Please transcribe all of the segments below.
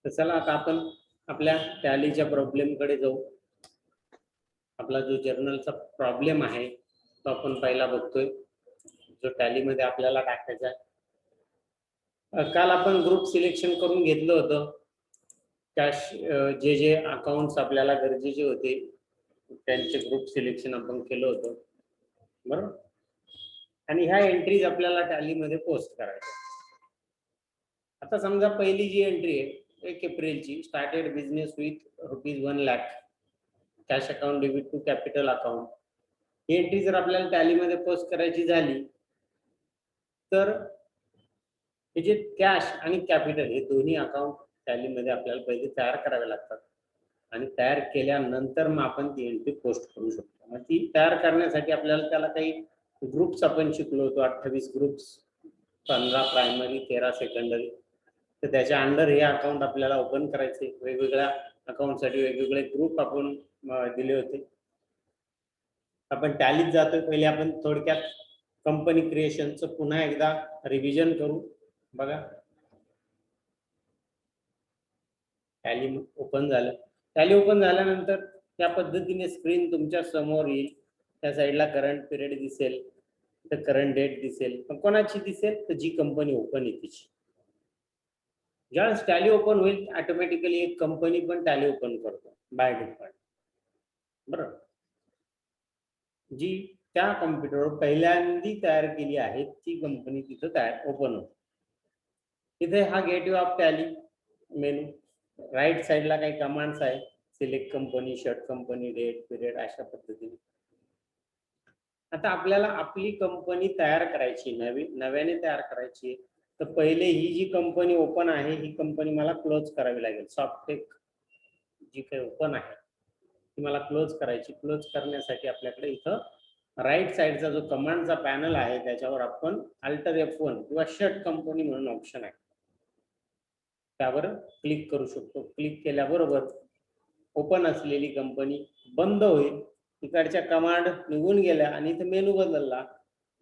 तर चला आता आपण आपल्या टॅलीच्या प्रॉब्लेमकडे जाऊ. आपला जो जर्नलचा प्रॉब्लेम आहे तो आपण पहिला बघतोय, जो टॅलीमध्ये आपल्याला टाकायचा आहे. काल आपण ग्रुप सिलेक्शन करून घेतलं होतं. कॅश जे अकाउंट्स आपल्याला गरजेचे होते त्यांचे ग्रुप सिलेक्शन आपण केलं होतं, बरोबर. आणि ह्या एंट्रीज आपल्याला टॅलीमध्ये पोस्ट करायच्या. आता समजा पहिली जी एंट्री आहे 1 एप्रिलची, started business with ₹1 lakh, cash account debit to capital account. ही एंट्री जर आपल्याला टॅलीमध्ये पोस्ट करायची झाली तर हे जे कॅश आणि कॅपिटल हे दोन्ही अकाउंट टॅलीमध्ये आपल्याला पहिले तयार करावे लागतात आणि तयार केल्यानंतर मग आपण ती एंट्री पोस्ट करू शकतो. मग ती तयार करण्यासाठी आपल्याला त्याला काही ग्रुप्स आपण शिकलो होतो, 28 ग्रुप्स, 15 प्रायमरी, 13 सेकंडरी. तर त्याच्या अंडर हे अकाउंट आपल्याला ओपन करायचे. वेगवेगळ्या अकाउंटसाठी वेगवेगळे ग्रुप आपण दिले होते. आपण टॅलीत जातोय. पहिले आपण थोडक्यात कंपनी क्रिएशनचं पुन्हा एकदा रिव्हिजन करू. बघा, टॅली ओपन झालं. टॅली ओपन झाल्यानंतर त्या पद्धतीने स्क्रीन तुमच्या समोर येईल. त्या साईडला करंट पिरियड दिसेल, तर करंट डेट दिसेल. पण कोणाची दिसेल? तर जी कंपनी ओपन आहे तिची. ज्यावेळेस टॅली ओपन होईल ऑटोमॅटिकली एक कंपनी पण टॅली ओपन करतो बाय डिफॉल्ट, बरोबर. जी त्या कॉम्प्युटरवर पहिल्यांदा तयार केली आहे ती कंपनी तिथं तयार ओपन होते. इथे हा gateway of Tally menu, right साईडला काही कमांड्स आहे, select company, shut company, date, period, अशा पद्धतीने. आता आपल्याला आपली कंपनी तयार करायची, नव्याने तयार करायची. तर पहिले ही जी कंपनी ओपन आहे ही कंपनी मला क्लोज करावी लागेल. सॉफ्टटेक जी काही ओपन आहे ती मला क्लोज करायची. क्लोज करण्यासाठी आपल्याकडे इथं राईट साईडचा जो कमांडचा पॅनल आहे त्याच्यावर आपण अल्टर F1 किंवा शट कंपनी म्हणून ऑप्शन आहे, त्यावर क्लिक करू शकतो. क्लिक केल्याबरोबर ओपन असलेली कंपनी बंद होईल. इकडच्या कमांड निघून गेल्या आणि इथे मेनू बदलला.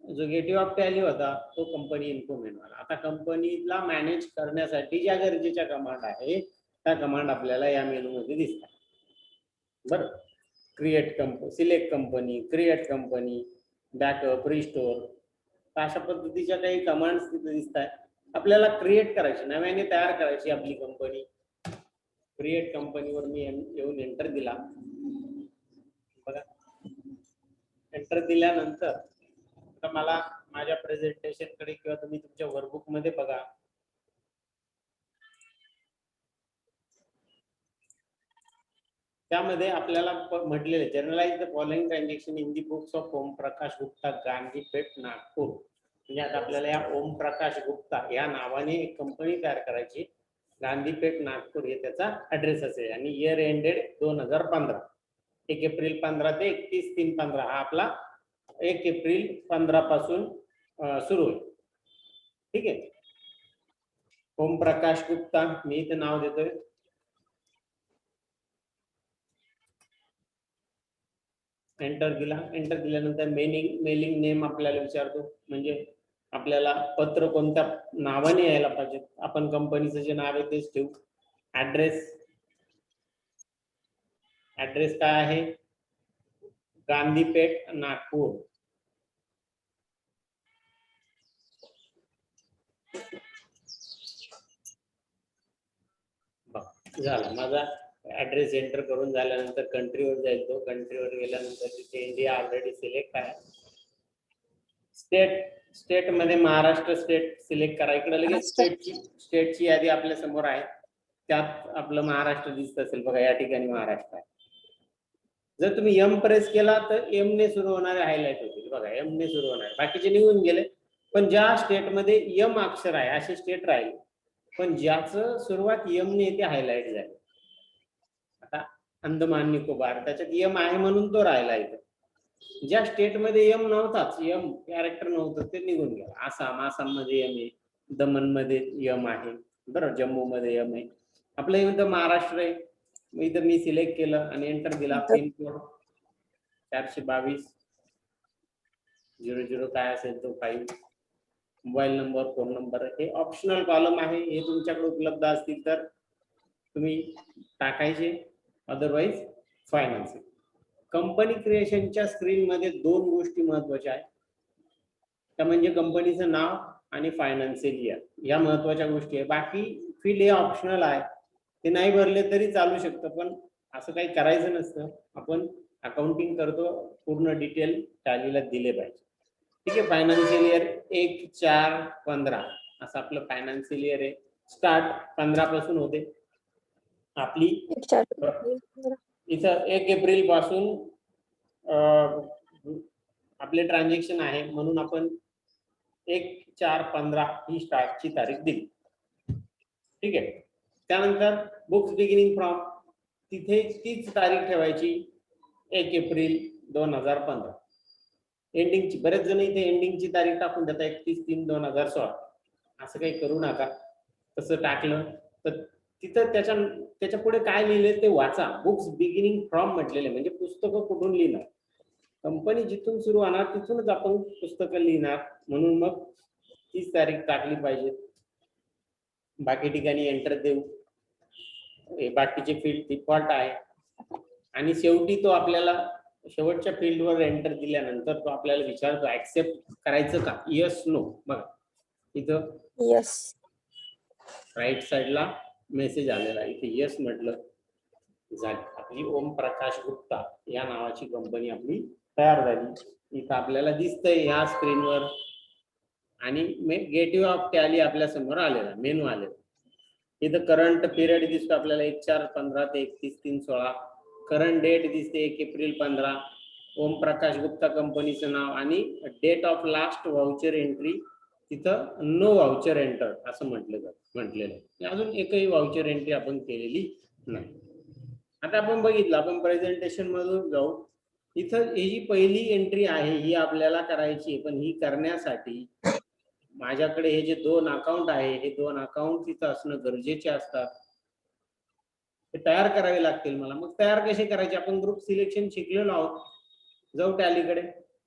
जो गेटवे ऑफ टॅली होता तो कंपनी इन्फो मेनू आला. आता कंपनीला मॅनेज करण्यासाठी ज्या गरजेच्या कमांड आहे त्या कमांड आपल्याला या मेनू मध्ये दिसतात, बरं. Create company, select company, create company, backup, restore, अशा पद्धतीच्या काही कमांड्स तिथे दिसत आहेत. आपल्याला क्रिएट करायची, नव्याने तयार करायची आपली कंपनी. क्रिएट कंपनीवर मी येऊन एंटर दिला. बघा, एंटर दिल्यानंतर आता मला माझ्या प्रेझेंटेशन कडे किंवा तुम्ही तुमच्या वर्कबुक मध्ये बघा, त्यामध्ये आपल्याला म्हटलेले journalise the following transaction in the books of Om Prakash Gupta, Gandhipeth, Nagpur. म्हणजे आता आपल्याला या ओम प्रकाश गुप्ता या नावाने एक कंपनी तयार करायची. गांधीपेठ, नागपूर हे त्याचा ऍड्रेस असेल आणि इयर एंडेड 2015, 1 एप्रिल 15 ते 31/3/15 हा आपला 1 एप्रिल 15 पासून सुरू होईल. ठीक आहे. ओम प्रकाश गुप्ता मी इथे नाव देतोय. एंटर दिला. एंटर दिल्यानंतर मेलिंग नेम आपल्याला विचारतो, म्हणजे आपल्याला पत्र कोणत्या नावाने यायला पाहिजे. आपण कंपनीचं जे नाव आहे तेच ठेवू. ऍड्रेस काय आहे? गांधीपेठ, नागपूर. झालं. माझा ऍड्रेस एंटर करून झाल्यानंतर कंट्रीवर जायचो. कंट्रीवर गेल्यानंतर तिथे इंडिया ऑलरेडी सिलेक्ट आहे. स्टेट मध्ये महाराष्ट्र स्टेट सिलेक्ट करा. इकडे लगेच स्टेटची यादी आपल्या समोर आहे. त्यात आपलं महाराष्ट्र दिसत असेल बघा, या ठिकाणी महाराष्ट्र आहे. जर तुम्ही एम प्रेस केला तर एम ने सुरू होणारे हायलाइट होतील. बघा, एम ने सुरू होणार, बाकीचे निघून गेले. पण ज्या स्टेटमध्ये एम अक्षर आहे असे स्टेट राहील, पण ज्याचं सुरुवात एम ने ते हायलाइट झाले. आता अंदमान निकोबार, त्याच्यात एम आहे म्हणून तो राहिला. इथे ज्या स्टेटमध्ये एम नव्हताच, एम कॅरेक्टर नव्हतं, ते निघून गेलं. आसाम मध्ये एम आहे, दमन मध्ये एम आहे, बरोबर, जम्मू मध्ये एम आहे. आपलं इथं महाराष्ट्र आहे. इथं मी सिलेक्ट केलं आणि एंटर दिला. पिनकोड 422-00 काय असेल तो 5. मोबाईल नंबर, फोन नंबर हे ऑप्शनल कॉलम आहे. हे तुमच्याकडे उपलब्ध असतील तर तुम्ही टाकायचे, अदरवाईज फायनान्सियल. कंपनी क्रिएशनच्या स्क्रीन मध्ये दोन गोष्टी महत्वाच्या आहेत, त्या म्हणजे कंपनीचं नाव आणि फायनान्शियल इयर, या महत्वाच्या गोष्टी आहे. बाकी फील्ड हे ऑप्शनल आहे, ते नाही भरले तरी चालू शकतं, पण असं काही करायचं नसतं. आपण अकाउंटिंग करतो, पूर्ण डिटेल टॅलीला दिले पाहिजे. ठीक आहे. फायनान्शियल इयर 1/4/15 असं आपलं फायनान्शियल इयर आहे. स्टार्ट 15 पासून होते आपली. इथं 1 एप्रिल पासून आपले ट्रान्झॅक्शन आहे, म्हणून आपण 1/4/15 ही स्टार्टची तारीख दिली. ठीक आहे. त्यानंतर बुक्स बिगिनिंग फ्रॉम, तिथे तीच तारीख ठेवायची 1 एप्रिल 2015. एंडिंगची, बरेच जण इथे एंडिंगची तारीख टाकून देतात 31/3/2016. असं काही करू नका. तसं टाकलं तर तिथं त्याच्या पुढे काय लिहिले ते वाचा. बुक्स बिगिनिंग फ्रॉम म्हटलेले म्हणजे पुस्तकं कुठून लिहिणार, कंपनी जिथून सुरू होणार तिथूनच आपण पुस्तकं लिहिणार, म्हणून मग तीच तारीख टाकली पाहिजे. बाकी ठिकाणी एंटर देऊ, बाकीचे फील्ड डिफॉल्ट आहे. आणि शेवटी तो आपल्याला शेवटच्या फील्डवर एंटर दिल्यानंतर तो आपल्याला विचारतो ऍक्सेप्ट करायचं का, यस नो. बघा इथं यस, राईट साइडला मेसेज आलेला आहे, इथे यस म्हटलं झाली. आपली ओम प्रकाश गुप्ता या नावाची कंपनी आपली तयार झाली. इथं आपल्याला दिसतंय ह्या स्क्रीनवर, आणि गेटवे ऑफ टॅली आपल्या समोर आलेला, मेनू आलेला. इथं करंट पिरियड दिसतो आपल्याला 1/4/15 ते 31/3/16. करंट डेट दिसते 1 एप्रिल 15. ओम प्रकाश गुप्ता कंपनीचं नाव आणि date of last voucher entry तिथं नो व्हाउचर एंटर असं म्हटलेलं आहे. अजून एकही व्हाउचर एंट्री आपण केलेली नाही. आता आपण बघितलं, आपण प्रेझेंटेशन मधून जाऊ. इथं ही जी पहिली एंट्री आहे ही आपल्याला करायची आहे, पण ही करण्यासाठी माझ्याकडे हे जे 2 अकाउंट आहे, हे 2 अकाउंट तिथं असणं गरजेचे असतात. ते तयार करावे लागतील मला. मग तयार कसे करायचे, आपण ग्रुप सिलेक्शन शिकलेलो आहोत. जाऊ टॅलीकडे.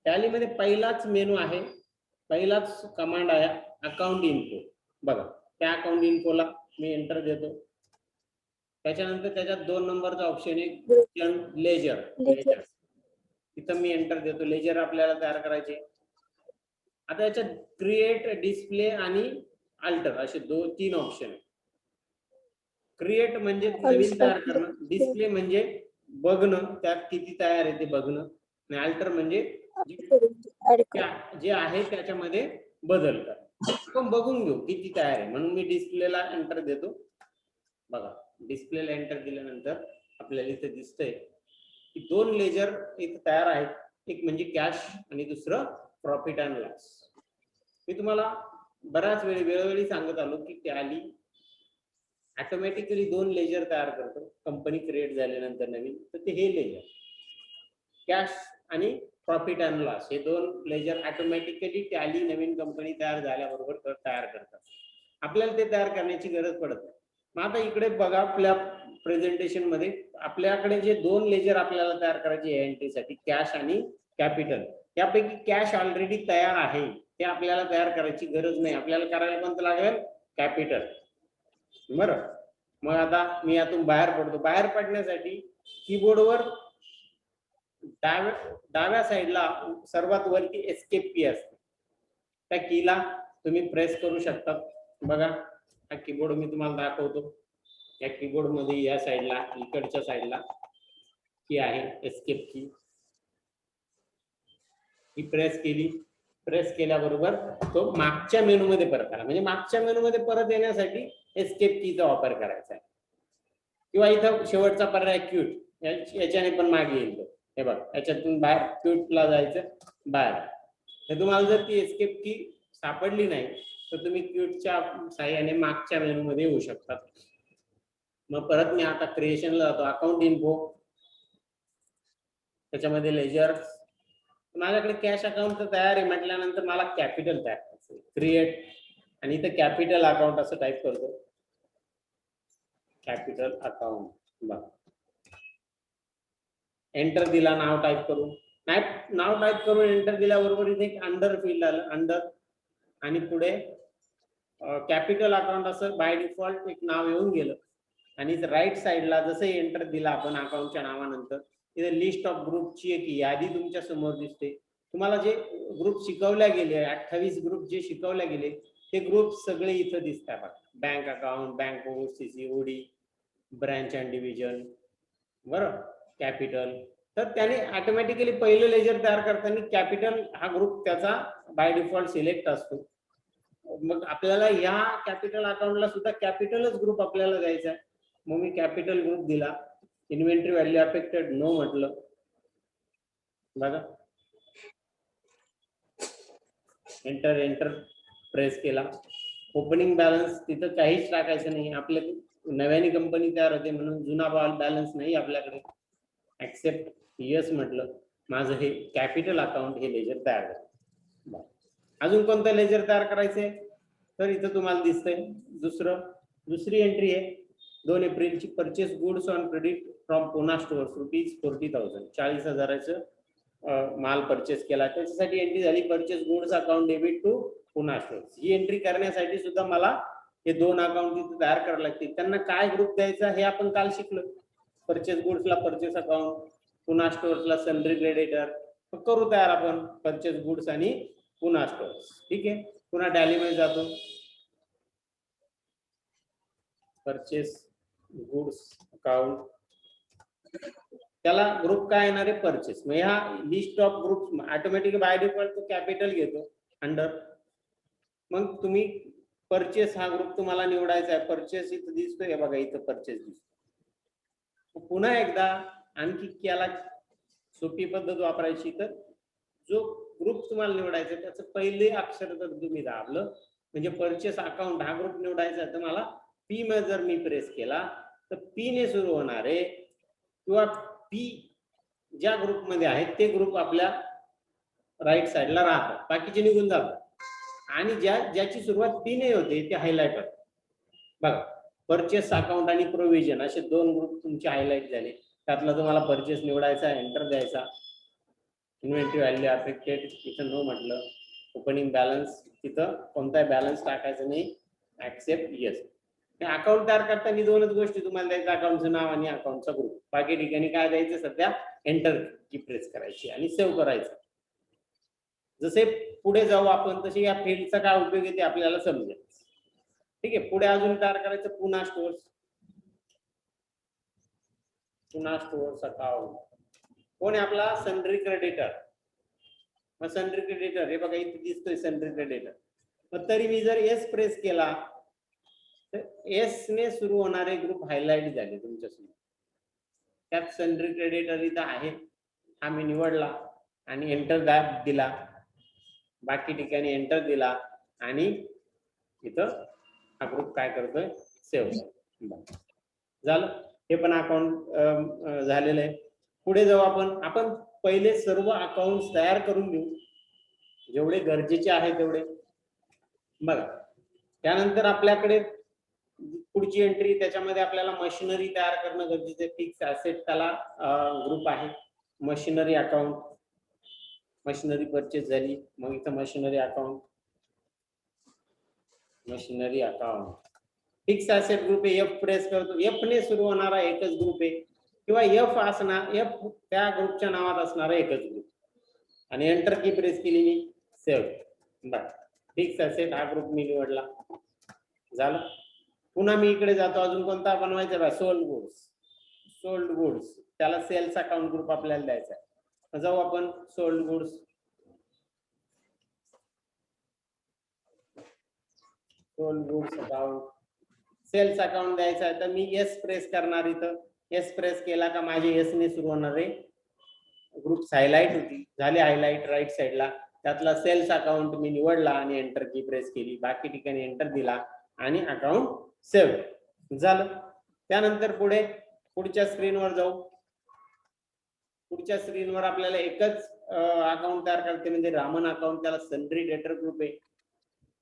टॅलीमध्ये पहिलाच मेनू आहे, पहिलाच कमांड आहे अकाउंट इन्फो. बघा त्या अकाउंट इन्फोला मी एंटर देतो. त्याच्यानंतर त्याच्यात 2 नंबरचा ऑप्शन आहे लेजर. तिथं मी एंटर देतो. लेजर आपल्याला तयार करायचे. आता याच्यात क्रिएट, डिस्प्ले आणि अल्टर असे 2-3 ऑप्शन आहेत. क्रिएट म्हणजे नवीन तयार करणं, डिस्प्ले म्हणजे बघणं त्यात किती तयार आहे ते बघणं, आणि अल्टर म्हणजे जे आहे त्याच्यामध्ये बदल करा. आपण बघून घेऊ किती तयार आहे, म्हणून मी डिस्प्लेला एंटर देतो. बघा डिस्प्लेला एंटर दिल्यानंतर आपल्याला इथे दिसतंय की 2 लेजर इथे तयार आहेत. एक म्हणजे कॅश आणि दुसरं प्रॉफिट अँड लॉस. मी तुम्हाला बऱ्याच वेळोवेळी सांगत आलो की टॅली ऑटोमॅटिकली 2 लेजर तयार करतो कंपनी क्रिएट झाल्यानंतर नवीन. तर ते हे लेजर कॅश आणि प्रॉफिट अँड लॉस हे 2 लेजर ऑटोमॅटिकली टॅली नवीन कंपनी तयार झाल्याबरोबर तयार करतात. आपल्याला ते तयार करण्याची गरज पडत नाही. मग आता इकडे बघा आपल्या प्रेझेंटेशन मध्ये आपल्याकडे जे 2 लेजर आपल्याला तयार करायचे या एंट्रीसाठी, कॅश आणि कॅपिटल. यापैकी कॅश ऑलरेडी तयार आहे, ते आपल्याला तयार करायची गरज नाही. आपल्याला करायला कोणतं लागेल, कॅपिटल. बरं, मग आता मी यातून बाहेर पडतो. बाहेर पडण्यासाठी कीबोर्डवर डाव्या साईडला सर्वात वरती एस्केप की असते, त्या कीला तुम्ही प्रेस करू शकता. बघा हा कीबोर्ड मी तुम्हाला दाखवतो. या कीबोर्ड मध्ये या साईडला इकडच्या साईडला की आहे एस्केप की, ही प्रेस केली. प्रेस केल्याबरोबर तो मागच्या मेनू मध्ये परत आला. म्हणजे मागच्या मेनू मध्ये परत येण्यासाठी एस्केप कीचा वापर करायचा आहे. किंवा इथं शेवटचा पर्याय क्यूट, याच्याने पण मागे येईल. हे बघ याच्यातून बाहेर क्यूटला जायचं बाहेर. हे तुम्हाला जर ती एस्केप की सापडली नाही तर तुम्ही क्यूटच्या साहाय्याने मागच्या मेनू मध्ये येऊ शकतात. मग परत मी आता क्रिएशनला जातो. अकाउंट इन्फो, त्याच्यामध्ये लेजर. माझ्याकडे कॅश अकाउंट तयार आहे म्हटल्यानंतर मला कॅपिटल तयार करायचं, क्रिएट, आणि इथं कॅपिटल अकाउंट असं टाईप करतो. Capital account. बघा एंटर दिला, नाव टाईप करून. नाव टाईप करून एंटर दिल्याबरोबर इथे एक अंडर फील्ड आलं, अंडर, आणि पुढे कॅपिटल अकाउंट असं बाय डिफॉल्ट एक नाव येऊन गेलं. आणि राईट साईडला जसं एंटर दिला आपण अकाउंटच्या नावानंतर इथे लिस्ट ऑफ ग्रुपची एक यादी तुमच्या समोर दिसते. तुम्हाला जे ग्रुप शिकवल्या गेले 28 ग्रुप जे शिकवल्या गेले ते ग्रुप सगळे इथं दिसतात बघा. Bank account, bank OCC, OD, branch and division, बरोबर, कॅपिटल. तर त्याने ऑटोमॅटिकली पहिलं लेजर तयार करताना कॅपिटल हा ग्रुप त्याचा बाय डिफॉल्ट सिलेक्ट असतो. मग आपल्याला या कॅपिटल अकाउंटला सुद्धा कॅपिटलच ग्रुप आपल्याला द्यायचा आहे. मग मी कॅपिटल ग्रुप दिला. इन्व्हेंटरी व्हॅल्यू अफेक्टेड नो म्हटलं बघा. एंटर एंटर प्रेस केला. ओपनिंग बॅलन्स तिथं काहीच टाकायचं नाही. आपल्या नव्याने कंपनी तयार होते म्हणून जुना बॅलन्स नाही आपल्याकडे. ऍक्सेप्ट यस म्हटलं. माझं हे कॅपिटल अकाउंट हे लेजर तयार झालं. अजून कोणतं लेजर तयार करायचंय तर इथं तुम्हाला दिसतंय दुसरी एंट्री आहे 2 एप्रिलची. Purchase goods on credit from Puna stores ₹40,000 40,000 माल परचेस केला. त्याच्यासाठी एंट्री झाली purchase goods account debit to Puna stores. ही एंट्री करण्यासाठी सुद्धा मला हे 2 अकाउंट तिथे तयार करावे लागतील. त्यांना काय ग्रुप द्यायचा हे आपण काल शिकलो. परचेस गुड्सला परचेस अकाउंट, पुना स्टोअर्सला सन्ड्री क्रेडिटर. करू तयार आपण परचेस गुड्स आणि पुना स्टोअर्स. ठीक आहे. पुन्हा टॅलीमध्ये जातो. परचेस गुड्स अकाउंट त्याला ग्रुप काय येणार आहे परचेस. मग ह्या list of group automatic by default तो कॅपिटल घेतो अंडर. मग तुम्ही परचेस हा ग्रुप तुम्हाला निवडायचा आहे. परचेस इथं दिसतोय बघा, इथं परचेस दिसतो. पुन्हा एकदा आणखी त्याला सोपी पद्धत वापरायची. तर जो ग्रुप तुम्हाला निवडायचा त्याचं पहिले अक्षर जर तुम्ही दाबलं म्हणजे परचेस अकाउंट हा ग्रुप निवडायचा आहे तर मला पी मध्ये जर मी प्रेस केला तर पी ने सुरू होणारे किंवा पी ज्या ग्रुपमध्ये आहेत ते ग्रुप आपल्या राईट साईडला राहतात, बाकीचे निघून जातात. आणि ज्याची सुरुवात पी ने होते ते हायलाइट होतात बघा. परचेस अकाउंट आणि प्रोव्हिजन असे 2 ग्रुप तुमचे हायलाइट झाले. त्यातला तुम्हाला परचेस निवडायचा, एंटर द्यायचा. इन्व्हेंटरी व्हॅल्यू अफेक्टेड इथं नो म्हटलं. ओपनिंग बॅलन्स तिथं कोणताही बॅलन्स टाकायचा नाही. Accept yes. अकाउंट तयार करताना 2च गोष्टी तुम्हाला द्यायचं, अकाउंटचं नाव आणि अकाउंटचा ग्रुप. बाकी ठिकाणी काय द्यायचं सध्या एंटर की प्रेस करायची आणि सेव्ह करायचं. जसे पुढे जाऊ आपण तसे या फील्डचा काय उपयोग आहे ते आपल्याला समजेल. ठीक आहे. पुढे अजून तयार करायचं Poona stores. Poona stores account कोण आहे आपला सन्ड्री क्रेडिटर. मग सन्ड्री क्रेडिटर हे बघा इथे दिसतोय सन्ड्री क्रेडिटर. मग तरी मी जर एस प्रेस केला तर एस ने सुरू होणारे ग्रुप हायलाइट झाले तुमच्या समोर. त्यात सन्ड्री क्रेडिटर इथं आहे, हा मी निवडला आणि एंटर दाब दिला. बाकी ठिकाणी एंटर दिला आणि इथं हा ग्रुप काय करतोय सेव्ह झालं. हे पण अकाउंट झालेलं आहे. पुढे जाऊ आपण पहिले सर्व अकाउंट तयार करून घेऊ जेवढे गरजेचे आहे तेवढे बघा. त्यानंतर आपल्याकडे पुढची एंट्री त्याच्यामध्ये आपल्याला मशिनरी तयार करणं गरजेचं आहे. फिक्स ऍसेट त्याला ग्रुप आहे. मशिनरी अकाउंट, मशिनरी परचेस झाली. मग इथं machinery account, machinery account fix asset group आहे. एफ प्रेस करतो. एफ ने सुरू होणारा एकच ग्रुप आहे किंवा एफ असणार, एफ त्या ग्रुपच्या नावात असणारा एकच ग्रुप आणि एंटर की प्रेस केली मी सेव्ह बघा. फिक्स ऍसेट हा ग्रुप मी निवडला झालं. पुन्हा मी इकडे जातो. अजून कोणता बनवायचा बा सोल्ड गुड्स. सोल्ड गुड्स त्याला सेल्स अकाउंट ग्रुप आपल्याला द्यायचा आहे. जाऊ आपण sold goods. Sold goods account sales account द्यायचा आहे तर मी एस प्रेस करणार. इथं एस प्रेस केला का माझे एस ने सुरू होणारे ग्रुप्स हायलाइट होती झाले हायलाइट राईट साईडला. त्यातला सेल्स अकाउंट मी निवडला आणि एंटर की प्रेस केली. बाकी ठिकाणी एंटर दिला आणि अकाउंट सेव्ह झालं. त्यानंतर पुढच्या स्क्रीनवर जाऊ. पुढच्या स्क्रीनवर आपल्याला एकच अकाउंट तयार करते म्हणजे रामन अकाउंट. त्याला सन्ड्री डेटर ग्रुप आहे.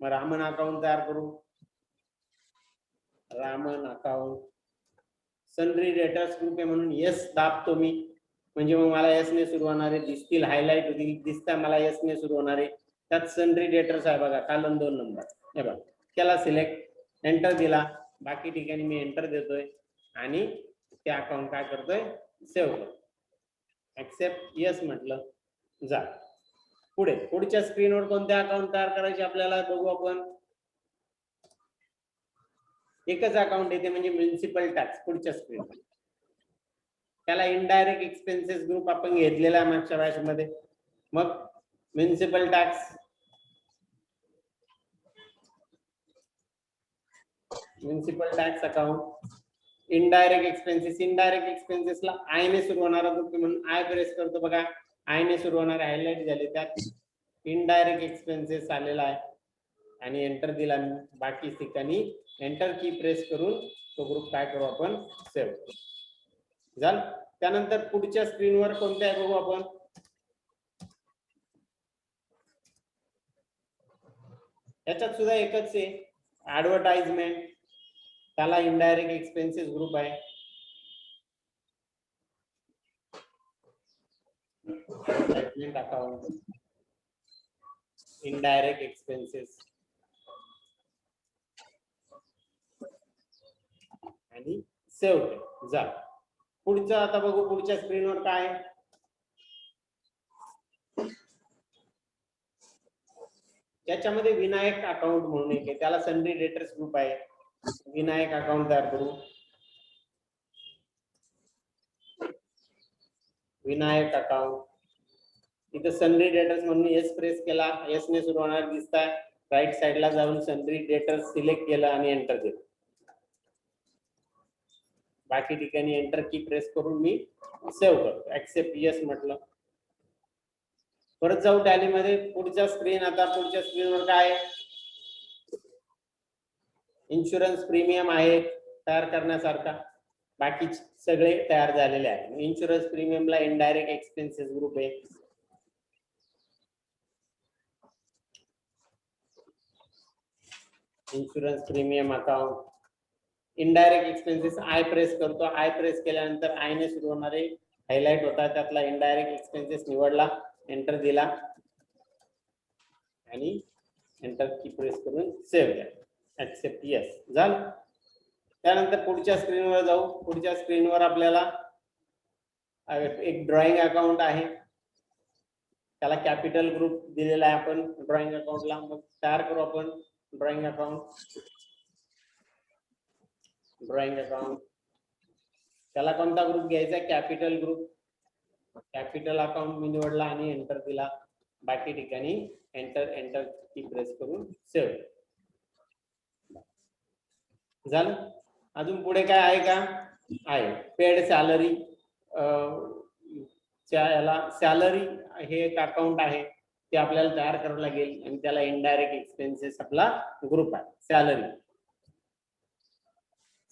मग रामन अकाउंट तयार करू. Raman account sundry debtors group आहे म्हणून एस दाबतो मी म्हणजे मग मला एस ने सुरू होणारे दिसतील, हायलाइट होतील. दिसता मला एस ने सुरू होणारे. त्यात सन्ड्री डेटर्स आहे बघा खालून 2 नंबर हे बघा. त्याला सिलेक्ट एंटर दिला. बाकी ठिकाणी मी एंटर देतोय आणि ते अकाउंट काय करतोय, सेव्ह करतो. ऍक्सेप्ट यस म्हटलं, जा. पुढच्या स्क्रीनवर कोणते अकाउंट तयार करायचे आपल्याला बघू आपण. एकच अकाउंट येते म्हणजे म्युनिसिपल टॅक्स पुढच्या स्क्रीन. त्याला इनडायरेक्ट एक्सपेन्सेस ग्रुप आपण घेतलेला आहे मागच्या बॅचमध्ये. मग municipal tax, municipal tax account, indirect expenses. Indirect एक्सपेन्सेसला आय ने सुरू होणारा ग्रुप म्हणून आय प्रेस करतो बघा. आय ने सुरू होणारे हायलाइट झाले, त्यात इनडायरेक्ट एक्सपेन्सेस आलेला आहे आणि एंटर दिला. बाकी ठिकाणी एंटर की प्रेस करून तो ग्रुप काय करू आपण, सेव्ह करू. झालं. त्यानंतर पुढच्या स्क्रीनवर कोणते आहे बघू आपण. याच्यात सुद्धा एकच आहे, ऍडव्हर्टाइजमेंट. त्याला इनडायरेक्ट एक्सपेन्सेस ग्रुप आहे. अकाउंट, इनडायरेक्ट एक्सपेन्सेस आणि सेव्ह जा. पुढचं आता बघू पुढच्या स्क्रीनवर काय. याच्यामध्ये विनायक अकाउंट म्हणून एक आहे, त्याला सन्ड्री डेटर्स ग्रुप आहे. विनायक अकाउंट तयार करू. विनायक अकाउंट, इथं सन्ड्री डेटर्स म्हणून एस प्रेस केला, एस ने सुरू होणार दिसताय. राईट साइडला जाऊन सन्ड्री डेटर्स सिलेक्ट केलं आणि एंटर दिलं. बाकी ठिकाणी एंटर की प्रेस करून मी सेव्ह करतो. ऍक्सेप्ट यस म्हटलं. परत जाऊ टॅली मध्ये. पुढच्या स्क्रीन, आता पुढच्या स्क्रीनवर काय आहे, इन्शुरन्स प्रीमियम आहे तयार करण्यासारखा. बाकी सगळे तयार झालेले आहे. इन्शुरन्स प्रीमियमला इनडायरेक्ट एक्सपेन्सेस ग्रुप आहे. Insurance premium account, indirect expenses I press करतो. आय प्रेस केल्यानंतर आय ने सुरू होणारे हायलाइट होता, त्यातला इनडायरेक्ट एक्सपेन्सेस निवडला, एंटर दिला आणि एंटर की प्रेस करून सेव्ह केला. ऍक्सेप्ट यस झालं. त्यानंतर पुढच्या स्क्रीनवर जाऊ. पुढच्या स्क्रीनवर आपल्याला एक ड्रॉइंग अकाउंट आहे, त्याला कॅपिटल ग्रुप दिलेला आहे आपण ड्रॉइंग अकाउंटला. मग तयार करू आपण ड्रॉइंग अकाउंट. ड्रॉइंग अकाउंट, त्याला कोणता ग्रुप घ्यायचा, कॅपिटल ग्रुप. कॅपिटल अकाउंट मी निवडला आणि एंटर दिला. बाकी ठिकाणी एंटर की प्रेस करून सेव्ह झालं. अजून पुढे काय आहे का, आहे पेड सॅलरी. याला सॅलरी हे एक अकाउंट आहे, ते आपल्याला तयार करावं लागेल आणि त्याला इनडायरेक्ट एक्सपेन्सेस आपला ग्रुप आहे. Salary,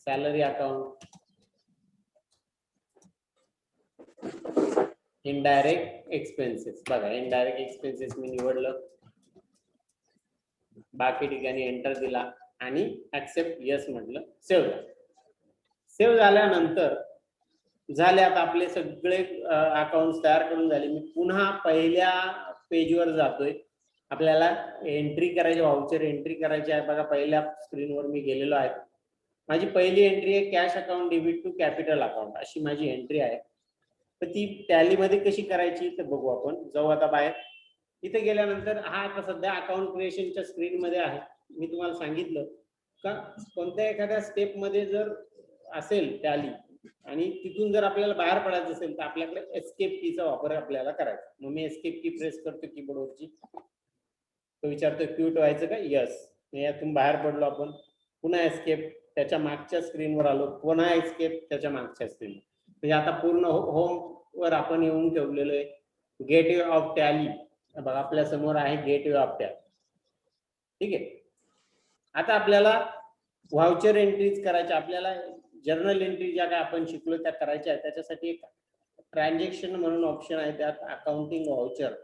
salary account, indirect expenses. बघा इनडायरेक्ट एक्सपेन्सेस मी निवडलं, बाकी ठिकाणी एंटर दिला आणि ऍक्सेप्ट यस म्हटलं, सेव्ह झालं. सेव्ह झाल्यानंतर झाले आता आपले सगळे अकाउंट तयार करून झाले. मी पुन्हा पहिल्या पेजवर जातोय. आपल्याला एंट्री करायची, व्हाउचर एंट्री करायची आहे. बघा पहिल्या स्क्रीनवर मी गेलेलो आहे. माझी पहिली एंट्री आहे cash account debit to capital account, अशी माझी एंट्री आहे. तर ती टॅली मध्ये कशी करायची ते बघू आपण. जाऊ आता बाहेर. इथे गेल्यानंतर हा आता सध्या अकाउंट क्रिएशनच्या स्क्रीन मध्ये आहे. मी तुम्हाला सांगितलं का कोणत्या एखाद्या स्टेप मध्ये जर असेल टॅली आणि तिथून जर आपल्याला बाहेर पडायचं असेल तर आपल्याकडे एस्केप कीचा वापर आपल्याला करायचा. मग मी एस्केप की प्रेस करतो कीबोर्डवरची. तो विचारतो क्यूट व्हायचं का, यस. यातून बाहेर पडलो आपण. पुन्हा एस्केप, त्याच्या मागच्या स्क्रीनवर आलो. पुन्हा एस्केप, त्याच्या मागच्या स्क्रीन. म्हणजे आता पूर्ण होम वर आपण येऊन ठेवलेलो आहे. गेटवे ऑफ टॅली बघा आपल्या समोर आहे, गेटवे ऑफ टॅली. ठीक आहे. आता आपल्याला व्हाउचर एंट्रीज करायच्या, आपल्याला जर्नल एंट्री ज्या काय आपण शिकलो त्या करायच्या आहे. त्याच्यासाठी एक ट्रान्झॅक्शन म्हणून ऑप्शन आहे, त्यात अकाउंटिंग व्हाउचर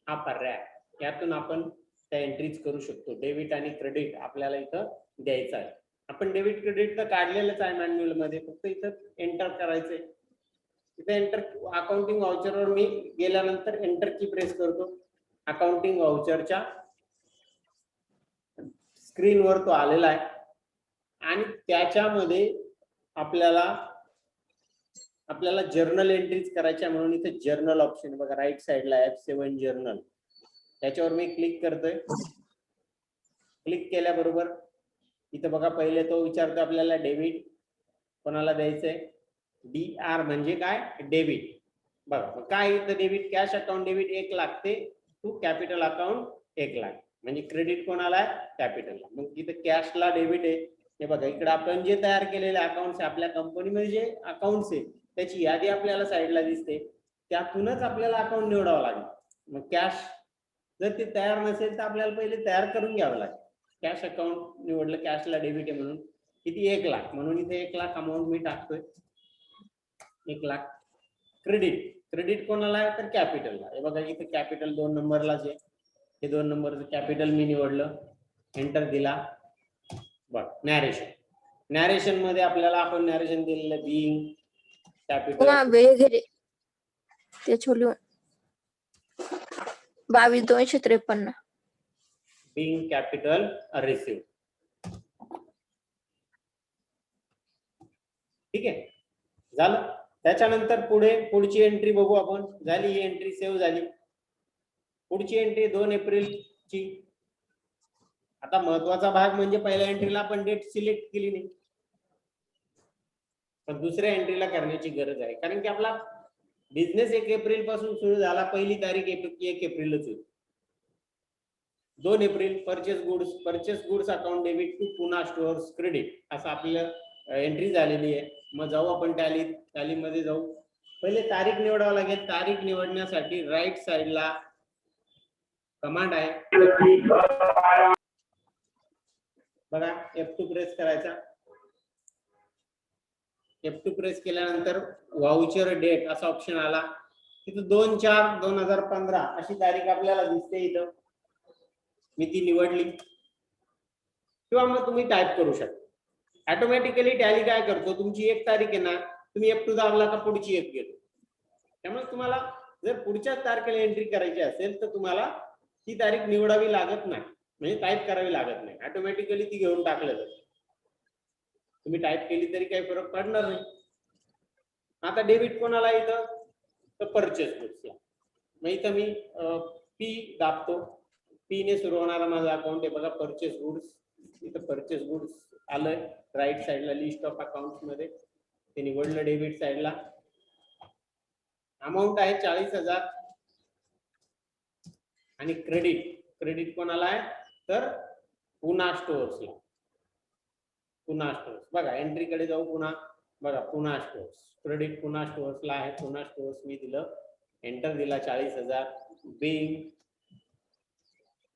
हा पर्याय आहे. यातून आपण त्या एंट्रीज करू शकतो. डेबिट आणि क्रेडिट आपल्याला इथं द्यायचं आहे. आपण डेबिट क्रेडिट तर काढलेलंच आहे मॅन्युअल मध्ये, फक्त इथं एंटर करायचंय. इथे एंटर अकाउंटिंग व्हाउचरवर मी गेल्यानंतर एंटर की प्रेस करतो. अकाउंटिंग व्हाउचरच्या स्क्रीनवर तो आलेला आहे आणि त्याच्यामध्ये आपल्याला जर्नल एंट्रीज करायच्या, म्हणून इथे जर्नल ऑप्शन बघा राईट साइडला F7 जर्नल, त्याच्यावर मी क्लिक करतोय. क्लिक केल्याबरोबर इथं बघा पहिले तो विचारतो आपल्याला डेबिट कोणाला द्यायचंय, DR म्हणजे काय, डेबिट. बघा काय इथं debit, cash account debit 1 lakh ते टू कॅपिटल अकाउंट 1 लाख, म्हणजे क्रेडिट कोणाला आहे, कॅपिटलला. मग इथं कॅशला डेबिट आहे. हे बघा इकडे आपण जे तयार केलेले अकाउंट्स आपल्या कंपनीमध्ये जे अकाउंट्स आहे त्याची यादी आपल्याला साईडला दिसते, त्यातूनच आपल्याला अकाउंट निवडावं लागेल. मग कॅश जर ते तयार नसेल तर आपल्याला पहिले तयार करून घ्यावं लागेल. कॅश अकाउंट निवडलं, कॅशला डेबिट आहे म्हणून किती 1 लाख, म्हणून इथे 1 लाख अमाऊंट मी टाकतोय. 1 लाख. क्रेडिट कोणाला आहे तर कॅपिटलला. हे बघा इथे कॅपिटल 2 नंबरलाच आहे, हे 2 नंबरचं कॅपिटल मी निवडलं, एंटर दिला. बघ नॅरेशन मध्ये आपल्याला आपण नॅरेशन दिलेलं बिंग कॅपिटल ते छोलू 22,253 बिंग कॅपिटल रिसिव्ह. ठीक आहे, झालं. त्याच्यानंतर पुढची एंट्री बघू आपण. झाली ही एंट्री, सेव्ह झाली. पुढची एंट्री 2 एप्रिलची. आता महत्वाचा भाग म्हणजे पहिल्या एंट्रीला आपण डेट सिलेक्ट केली नाही, पण दुसऱ्या एंट्रीला करण्याची गरज आहे, कारण की आपला बिझनेस 1 एप्रिल पासून सुरू झाला. पहिली तारीख 1 एप्रिलच होती. 2 April purchase goods account debit to Poona stores credit असं आपलं एंट्री झालेली आहे. मग जाऊ आपण टॅली मध्ये जाऊ. पहिले तारीख निवडावं लागेल. तारीख निवडण्यासाठी राईट साइडला कमांड आहे बघा, F2 प्रेस करायचा. F2 प्रेस केल्यानंतर वाउचर डेट असा ऑप्शन आला. तिथं 2/4/2015 अशी तारीख आपल्याला दिसते इथं, मी ती निवडली. किंवा मग तुम्ही टाईप करू शकता. ऑटोमॅटिकली टॅली काय करतो, तुमची 1 तारीख आहे ना, तुम्ही F2 दाबला का पुढची 1 घेतो. त्यामुळे तुम्हाला जर पुढच्या तारखेला एंट्री करायची असेल तर तुम्हाला ती तारीख निवडावी लागत नाही, म्हणजे टाईप करावी लागत नाही, ऑटोमॅटिकली ती घेऊन टाकलं जातं. तुम्ही टाईप केली तरी काही फरक पडणार नाही. आता डेबिट कोणाला इथं तर परचेस गुड्सला. मग इथं मी P दाबतो. P ने सुरू होणारा माझा अकाउंट आहे बघा, परचेस गुड्स. इथं परचेस गुड्स आलंय राईट साइडला लिस्ट ऑफ अकाउंट्स मध्ये, ते निवडलं डेबिट साइडला. अमाऊंट आहे 40,000 आणि क्रेडिट कोणाला आहे तर पुणा स्टोअर्सला. पुणा स्टोअर्स बघा, एंट्री कडे जाऊ. पुन्हा बघा पुणा स्टोअर्स, क्रेडिट पुणा स्टोअर्सला आहे. पुणा स्टोअर्स मी दिलं, एंटर दिला. 40,000 Bing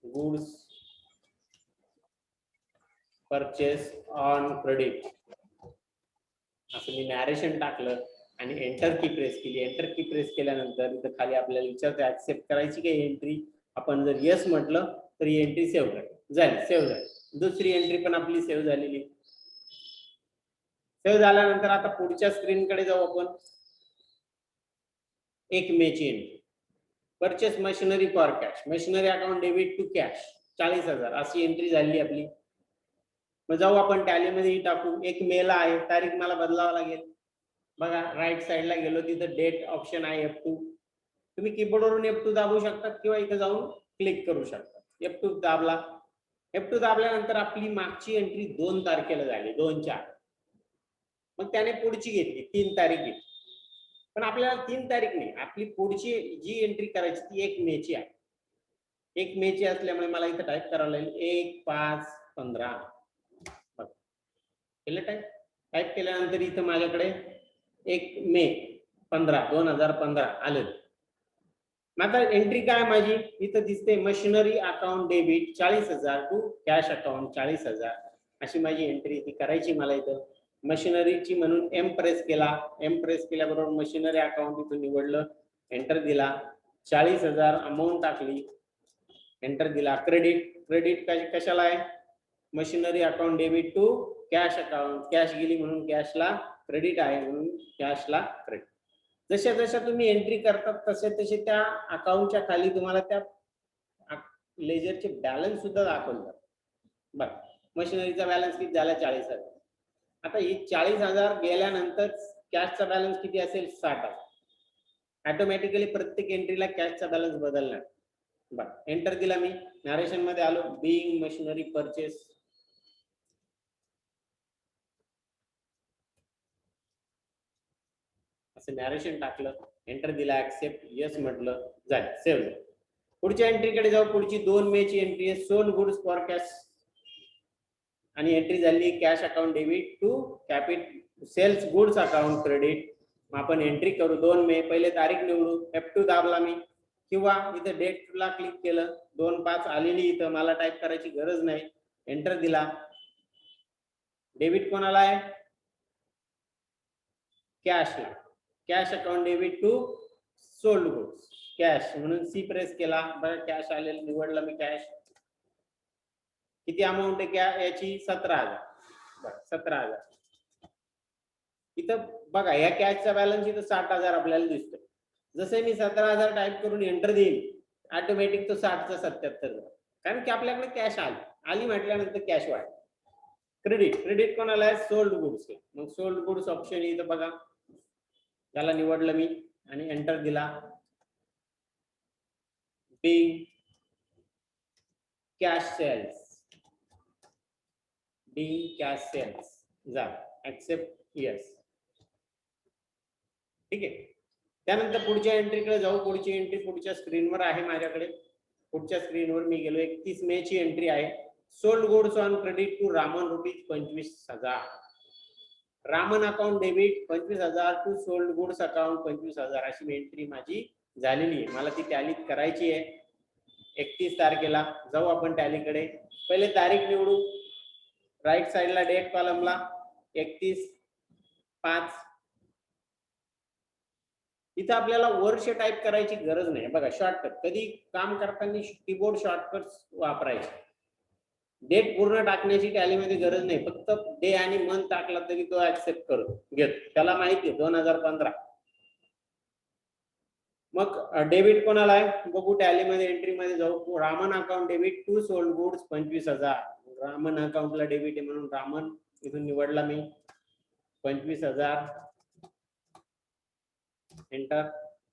goods purchase on credit असं मी नॅरेशन टाकलं आणि एंटर की प्रेस केली. एंटर की प्रेस केल्यानंतर इथं खाली आपल्याला विचारते ऍक्सेप्ट करायची काही एंट्री. आपण जर येस म्हटलं तर ही एंट्री सेव्ह झाली. सेव्ह झाली. दुसरी एंट्री पण आपली सेव्ह झालेली. सेव्ह झाल्यानंतर आता पुढच्या स्क्रीन कडे जाऊ आपण. 1 मे ची entry, purchase machinery for cash, machinery account debit to cash 40,000 अशी एंट्री झाली आपली. मग जाऊ आपण टॅली मध्ये टाकू. 1 मे ला आहे, तारीख मला बदलावं लागेल. बघा राईट साइडला गेलो तिथं डेट ऑप्शन आहे F2. तुम्ही कीबोर्डवरून F2 दाबू शकता किंवा इथं जाऊन क्लिक करू शकता. F2 दाबला. F2 दाबल्यानंतर आपली मागची एंट्री 2 तारखेला झाली, 2/4. मग त्याने पुढची घेतली 3 तारीख घेतली, पण आपल्याला 3 तारीख नाही, आपली पुढची जी एंट्री करायची ती 1 मे ची आहे. 1 मे ची असल्यामुळे मला इथं टाईप करावं लागेल 1/5/15. केलं टाईप केल्यानंतर इथं माझ्याकडे 1 मे 2015 आलं. आता एंट्री काय माझी इथं दिसते, machinery account debit 40,000 to cash account 40,000 अशी माझी एंट्री ती करायची मला. इथं मशिनरीची म्हणून M प्रेस केला. M प्रेस केल्याबरोबर मशिनरी अकाउंट इथून निवडलं, एंटर दिला. 40,000 अमाऊंट टाकली, एंटर दिला. क्रेडिट कशाला आहे, machinery account debit to cash account, cash गेली म्हणून कॅशला क्रेडिट आहे, म्हणून कॅशला क्रेडिट. जशा जशा तुम्ही एंट्री करतात तसे त्या अकाउंटच्या खाली तुम्हाला त्या लेजरचे बॅलन्स सुद्धा दाखवतात. बघ मशिनरीचा बॅलन्स किती झाला 40,000. आता ही 40,000 गेल्यानंतर कॅशचा बॅलन्स किती असेल? 60,000. ऑटोमॅटिकली प्रत्येक एंट्रीला कॅशचा बॅलन्स बदलणार. बरं, एंटर दिला मी, नॅरेशन मध्ये आलो, बिईंग मशिनरी परचेस, असं नॅरेशन टाकलं, एंटर दिला, ऍक्सेप्ट, यस म्हटलं, झालं, सेव्ह झालं. पुढच्या एंट्रीकडे जाऊ. पुढची 2 मे ची एंट्री आहे, सोल्ड गुड्स फॉर कॅश, आणि एंट्री झाली कॅश अकाउंट डेबिट टू कॅपिट सेल्स गुड्स अकाउंट क्रेडिट. आपण एंट्री करू 2 मे. पहिले तारीख निवडू, F2 दाबला मी, किंवा इथे डेटला क्लिक केलं, 2/5 आलेली इथं, मला टाईप करायची गरज नाही, एंटर दिला. डेबिट कोणाला आहे? कॅशला, cash account debit to sold goods cash, म्हणून सी प्रेस केला. बरं, कॅश आलेलं निवडलं मी, कॅश किती अमाऊंट आहे याची? 17,000. बरं, 17,000. इथं बघा, या कॅशचा बॅलन्स इथं 60,000 आपल्याला दिसतोय. जसे मी 17,000 टाईप करून एंटर देईल, ऑटोमॅटिक तो 60 चा 77 झाला, कारण की आपल्याकडे कॅश आली म्हटल्यानंतर कॅश वाढ. क्रेडिट कोणाला आहे? Sold goods. मग सोल्ड गुड्स ऑप्शन इथं बघा, त्याला निवडलं मी आणि एंटर दिला. Being cash sales, being cash sales, जा, ऍक्सेप्ट, यस. ठीक आहे. त्यानंतर पुढच्या एंट्रीकडे जाऊ. पुढची एंट्री पुढच्या स्क्रीनवर आहे माझ्याकडे. पुढच्या स्क्रीनवर मी गेलो, 31 मे ची एंट्री आहे, sold goods on credit to Raman rupees 25,000. Raman account debit 25,000 to sold goods account 25,000, अशी एंट्री माझी झालेली आहे. मला ती टॅली करायची आहे 31 तारखेला. जाऊ आपण टॅलीकडे. पहिले तारीख निवडू, राईट साइडला डेट कॉलमला 31/5. इथं आपल्याला वर्ष टाईप करायची गरज नाही. बघा, शॉर्टकट कधी काम करताना कीबोर्ड शॉर्टकट वापरायचे. डेट पूर्ण टाकण्याची टॅलीमध्ये गरज नाही, फक्त डे आणि मंथ टाकला तरी तो ऍक्सेप्ट करतो, घेतो. त्याला माहिती आहे 2015. मग डेबिट कोणाला आहे बघू, टॅलीमध्ये एंट्रीमध्ये जाऊ. Raman account debit to sold goods 25,000. Raman अकाउंटला डेबिट आहे म्हणून रामन इथून निवडला मी, 25,000, एंटर.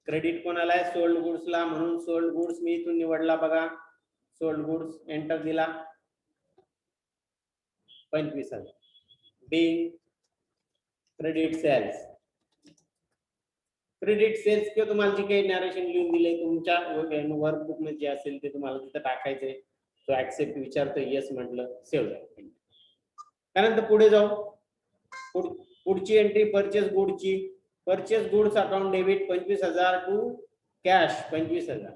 क्रेडिट कोणाला आहे? सोल्ड गुड्सला, म्हणून सोल्ड गुड्स मी इथून निवडला, बघा, सोल्ड गुड्स, एंटर दिला, 25,000. Being credit sales, credit sales किंवा तुम्हाला जे काही नॅरेशन लिहून दिले तुमच्या वर्कबुक मध्ये जे असेल ते तुम्हाला तिथं टाकायचंय. तो ऍक्सेप्ट विचारतो, येस म्हटलं, सेव्ह झालं. त्यानंतर पुढे जाऊ. पुढची एंट्री परचेस गुडची, purchase goods account debit 25,000 to cash 25,000.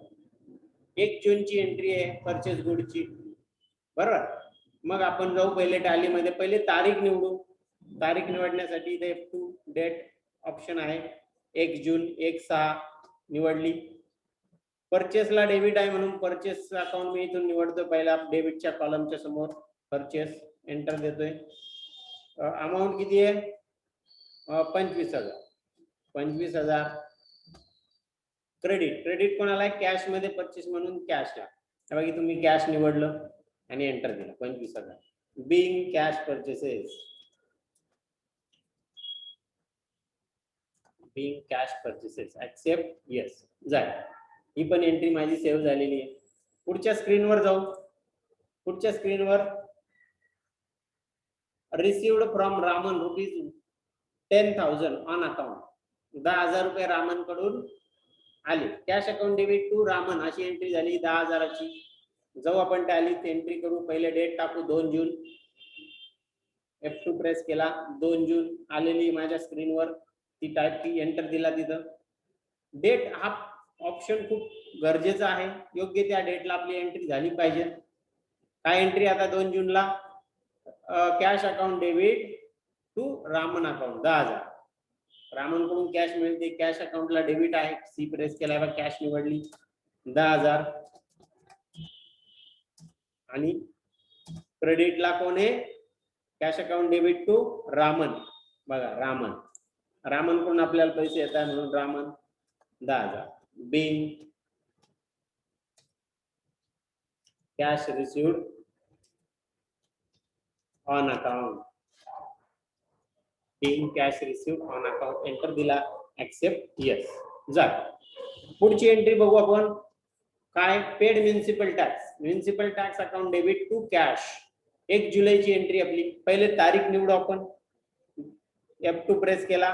1 जूनची एंट्री आहे परचेस गुडची, बरोबर. मग आपण जाऊ पहिले टॅलीमध्ये, पहिले तारीख निवडू. तारीख निवडण्यासाठी इथे F2 डेट ऑप्शन आहे, 1 जून 1/6 निवडली. परचेसला डेबिट आहे म्हणून परचेस अकाउंट मी इथून निवडतो, पहिला डेबिटच्या कॉलमच्या समोर परचेस, एंटर देतोय. अमाऊंट किती आहे? 25,000. 25,000. क्रेडिट कोणाला आहे? कॅश मध्ये परचेस म्हणून कॅशला, बघा तुम्ही कॅश निवडलं आणि एंटर दिला, 25,000. Being cash purchases, being cash purchases, accept, yes, झालं. ही पण एंट्री माझी सेव्ह झालेली आहे. पुढच्या स्क्रीनवर जाऊ. पुढच्या स्क्रीनवर received from Raman rupees 10,000 on account, 10,000 रुपये रामन कडून आले. Cash account debit to Raman, अशी एंट्री झाली 10,000ची. जाऊ आपण टॅलीत एंट्री करू. पहिले डेट टाकू, 2 जून. F2 प्रेस केला, 2 जून आलेली माझ्या स्क्रीनवर, ती टाईप की, एंटर दिला. तिथं डेट हा ऑप्शन खूप गरजेचा आहे, योग्य त्या डेटला आपली एंट्री झाली पाहिजे. काय एंट्री आता 2 जूनला? Cash account debit to Raman account 10,000. Raman कडून कॅश मिळते, कॅश अकाउंटला डेबिट आहे, सी प्रेस केला, कॅश निवडली, 10,000. आणि क्रेडिटला कोण आहे? Cash account debit to Raman, बघा रामन कडून आपल्याला पैसे येतात म्हणून Raman 10,000. Being cash received on account, being cash receive on account enter दिला ऍक्सेप्ट यस जा. पुढची एंट्री बघू आपण काय paid municipal tax account debit to cash 1 जुलैची एंट्री आपली. पहिले तारीख निवडू आपण F2 प्रेस केला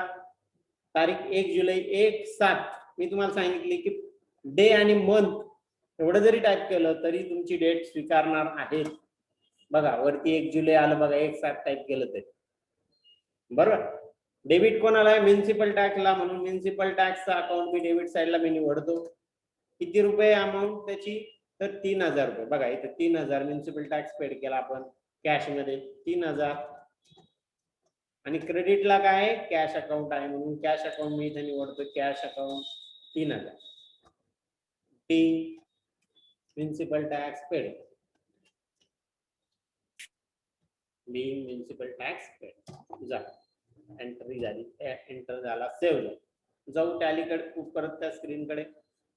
तारीख 1 जुलै 1/7 मी तुम्हाला सांगितली की डे आणि मंथ एवढं जरी टाईप केलं तरी तुमची डेट स्वीकारणार आहे. बघा वरती 1 जुलै आलं बघा 1/7 टाईप केलं तरी बरोबर. डेबिट कोणाला आहे म्युनिसिपल टॅक्सला म्हणून म्युनिसिपल टॅक्सचा अकाउंट मी डेबिट साइडला मी निवडतो. किती रुपये अमाऊंट त्याची तर 3000 रुपये. बघा इथे 3000 म्युनिसिपल टॅक्स पेड केला आपण कॅश मध्ये 3000 आणि क्रेडिटला काय कॅश अकाउंट आहे म्हणून कॅश अकाउंट मी इथे निवडतो cash account 3000 T municipal tax paid B municipal tax paid जा एंट्री झाली एंटर झाला सेव्ह झाला. जाऊ टॅलीकडे परत त्या स्क्रीनकडे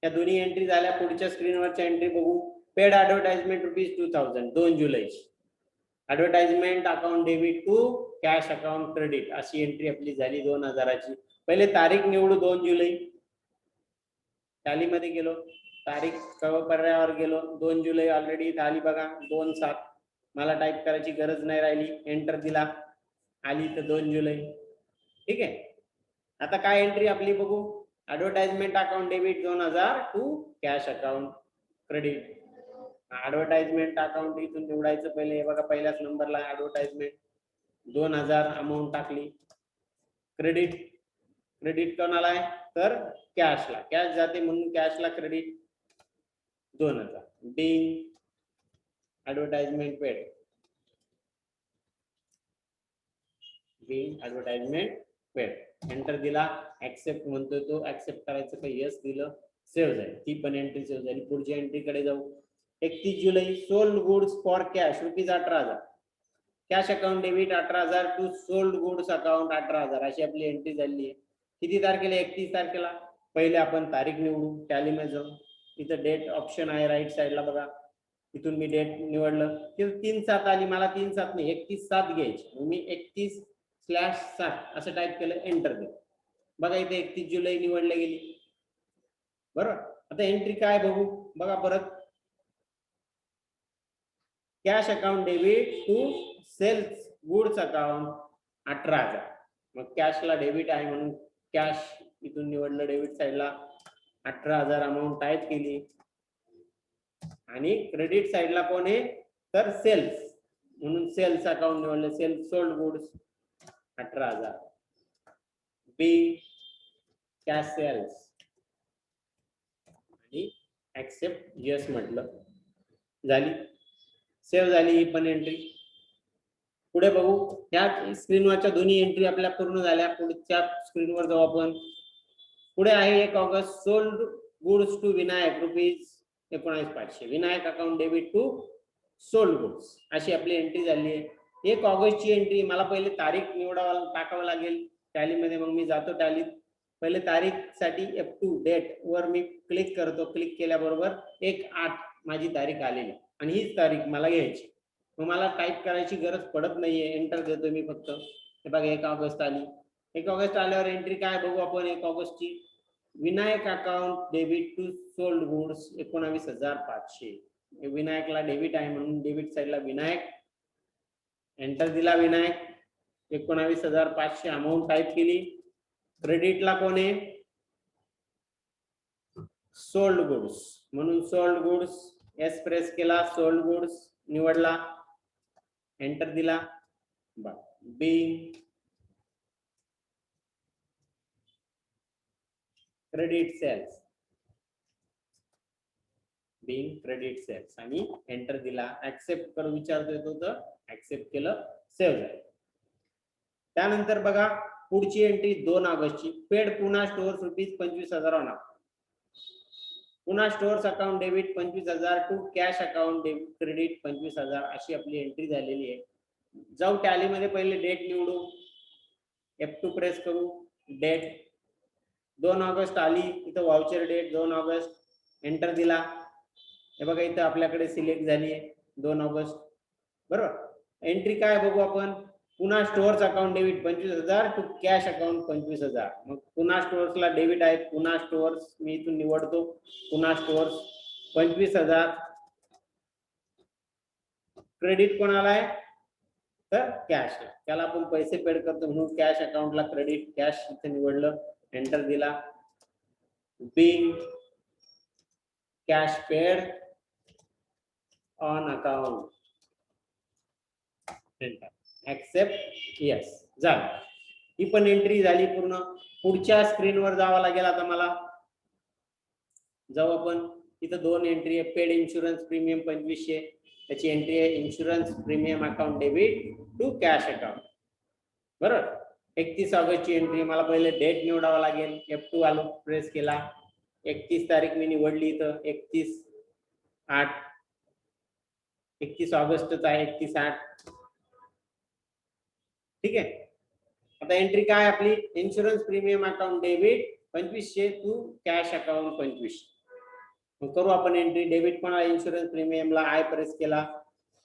या दोन्ही एंट्री झाल्या. पुढच्या स्क्रीनवरच्या एंट्री बघू paid advertisement ₹2000 2 July advertisement account debit to cash account credit अशी एंट्री आपली झाली 2000ची. पहिले तारीख निवडू 2 जुलै टॅलीमध्ये गेलो तारीख पर्यायावर गेलो 2 जुलै ऑलरेडी आली बघा 2/7 मला टाईप करायची गरज नाही राहिली एंटर दिला आली तर 2 जुलै ठीक आहे. आता काय एंट्री आपली बघू advertisement account debit 2000 to cash account credit. Advertisement account इथून निवडायचं पहिले हे बघा पहिल्याच नंबरला ऍडव्हर्टाइजमेंट 2000 अमाऊंट टाकली. क्रेडिट कोणाला आहे तर कॅशला कॅश जाते म्हणून कॅशला credit 2000 being advertisement paid being advertisement paid enter दिला ऍक्सेप्ट म्हणतोय तो ऍक्सेप्ट करायचं काही यस दिलं सेव्ह झाली. ती पण एंट्री सेव्ह झाली. पुढच्या एंट्री कडे जाऊ 31 जुलै sold goods for cash ₹18,000 cash account debit 18,000 to sold goods account 18,000 अशी आपली एंट्री झाली आहे. किती तारखेला 31 तारखेला. पहिले आपण तारीख निवडू टॅली मध्ये जाऊ इथं डेट ऑप्शन आहे राईट साईडला बघा इथून मी डेट निवडलं की 3/7 आली मला 3/7 नाही 31/7 घ्यायची मी 31/7 असं टाईप केलं एंटर दिलं बघा इथे 31 जुलै निवडले गेली बरोबर. आता एंट्री काय बघू बघा परत cash account debit to sales goods account 18,000 मग कॅशला डेबिट आहे म्हणून कॅश इथून निवडलं डेबिट साइडला 18,000 अमाऊंट टाईप केली आणि क्रेडिट साइडला कोण आहे तर सेल्स म्हणून सेल्स अकाउंट निवडलं सेल्स सोल्ड गुड्स 18,000 बी कॅश सेल्स आणि ऍक्सेप्ट यस म्हटलं झाली सेव्ह झाली ही पण एंट्री. पुढे बघू या स्क्रीनवरच्या दोन्ही एंट्री आपल्या पूर्ण झाल्या. पुढच्या स्क्रीनवर जाऊ आपण. पुढे आहे 1 August sold goods to Vinayak ₹19,500 Vinayak account debit to sold goods अशी आपली एंट्री झाली आहे. 1 ऑगस्टची एंट्री मला पहिले तारीख टाकावं लागेल टॅलीमध्ये मग मी जातो टॅलीत पहिले तारीखसाठी F2 डेट वर मी क्लिक करतो. क्लिक केल्याबरोबर 1/8 माझी तारीख आलेली आणि हीच तारीख मला घ्यायची मग मला टाईप करायची गरज पडत नाहीये एंटर देतो मी फक्त. हे बघा 1 ऑगस्ट आली. 1 ऑगस्ट आल्यावर एंट्री काय बघू आपण 1 ऑगस्टची Vinayak account debit to sold goods 19,500 विनायकला डेबिट आहे म्हणून डेबिट साइडला विनायक एंटर दिला विनायक 19,500 अमाऊंट टाईप केली. क्रेडिटला कोण आहे सोल्ड गुड्स म्हणून सोल्ड गुड्स एस प्रेस केला सोल्ड गुड्स निवडला एंटर दिला B credit sales being credit sales आणि एंटर दिला ऍक्सेप्ट करू विचारतो येतो तर ऍक्सेप्ट केलं सेव्ह झालं. त्यानंतर बघा पुढची एंट्री 2 ऑगस्टची paid Poona stores ₹25,000 on Poona stores account debit 25,000 to cash account debit credit 25,000 अशी आपली एंट्री झालेली आहे. जाऊ टॅलीमध्ये पहिले डेट निवडू F2 प्रेस करू डेट 2 ऑगस्ट आली इथं वाउचर डेट 2 ऑगस्ट एंटर दिला. हे बघा इथं आपल्याकडे सिलेक्ट झाली आहे 2 ऑगस्ट बरोबर. एंट्री काय बघू आपण पुन्हा stores account debit 25,000 to cash account 25,000. मग पुन्हा स्टोअर्सला डेबिट आहे. पुन्हा स्टोअर्स मी इथून निवडतो. पुन्हा स्टोअर्स 25,000. क्रेडिट कोणाला आहे तर कॅश, त्याला आपण पैसे पेड करतो म्हणून कॅश अकाउंटला क्रेडिट कॅश इथे निवडलं, एंटर दिला. Being cash paid on account, enter accept yes. झालं, ही पण एंट्री झाली पूर्ण. पुढच्या स्क्रीनवर जावं लागेल आता मला. जाऊ आपण, इथं दोन एंट्री आहे. पेड इन्शुरन्स प्रीमियम 2500, त्याची एंट्री आहे insurance premium account debit to cash account. बरोबर, 31 ऑगस्टची एंट्री. मला पहिले डेट निवडावा लागेल. F2 आलो, प्रेस केला. 31 तारीख मी निवडली इथं. 31/8, 31 ऑगस्टच आहे. 31/8. ठीक आहे. आता एंट्री काय आपली, insurance premium account debit 2500 to cash account 2500. मग करू आपण एंट्री. डेबिट पण इन्शुरन्स प्रीमियमला आय प्रेस केला.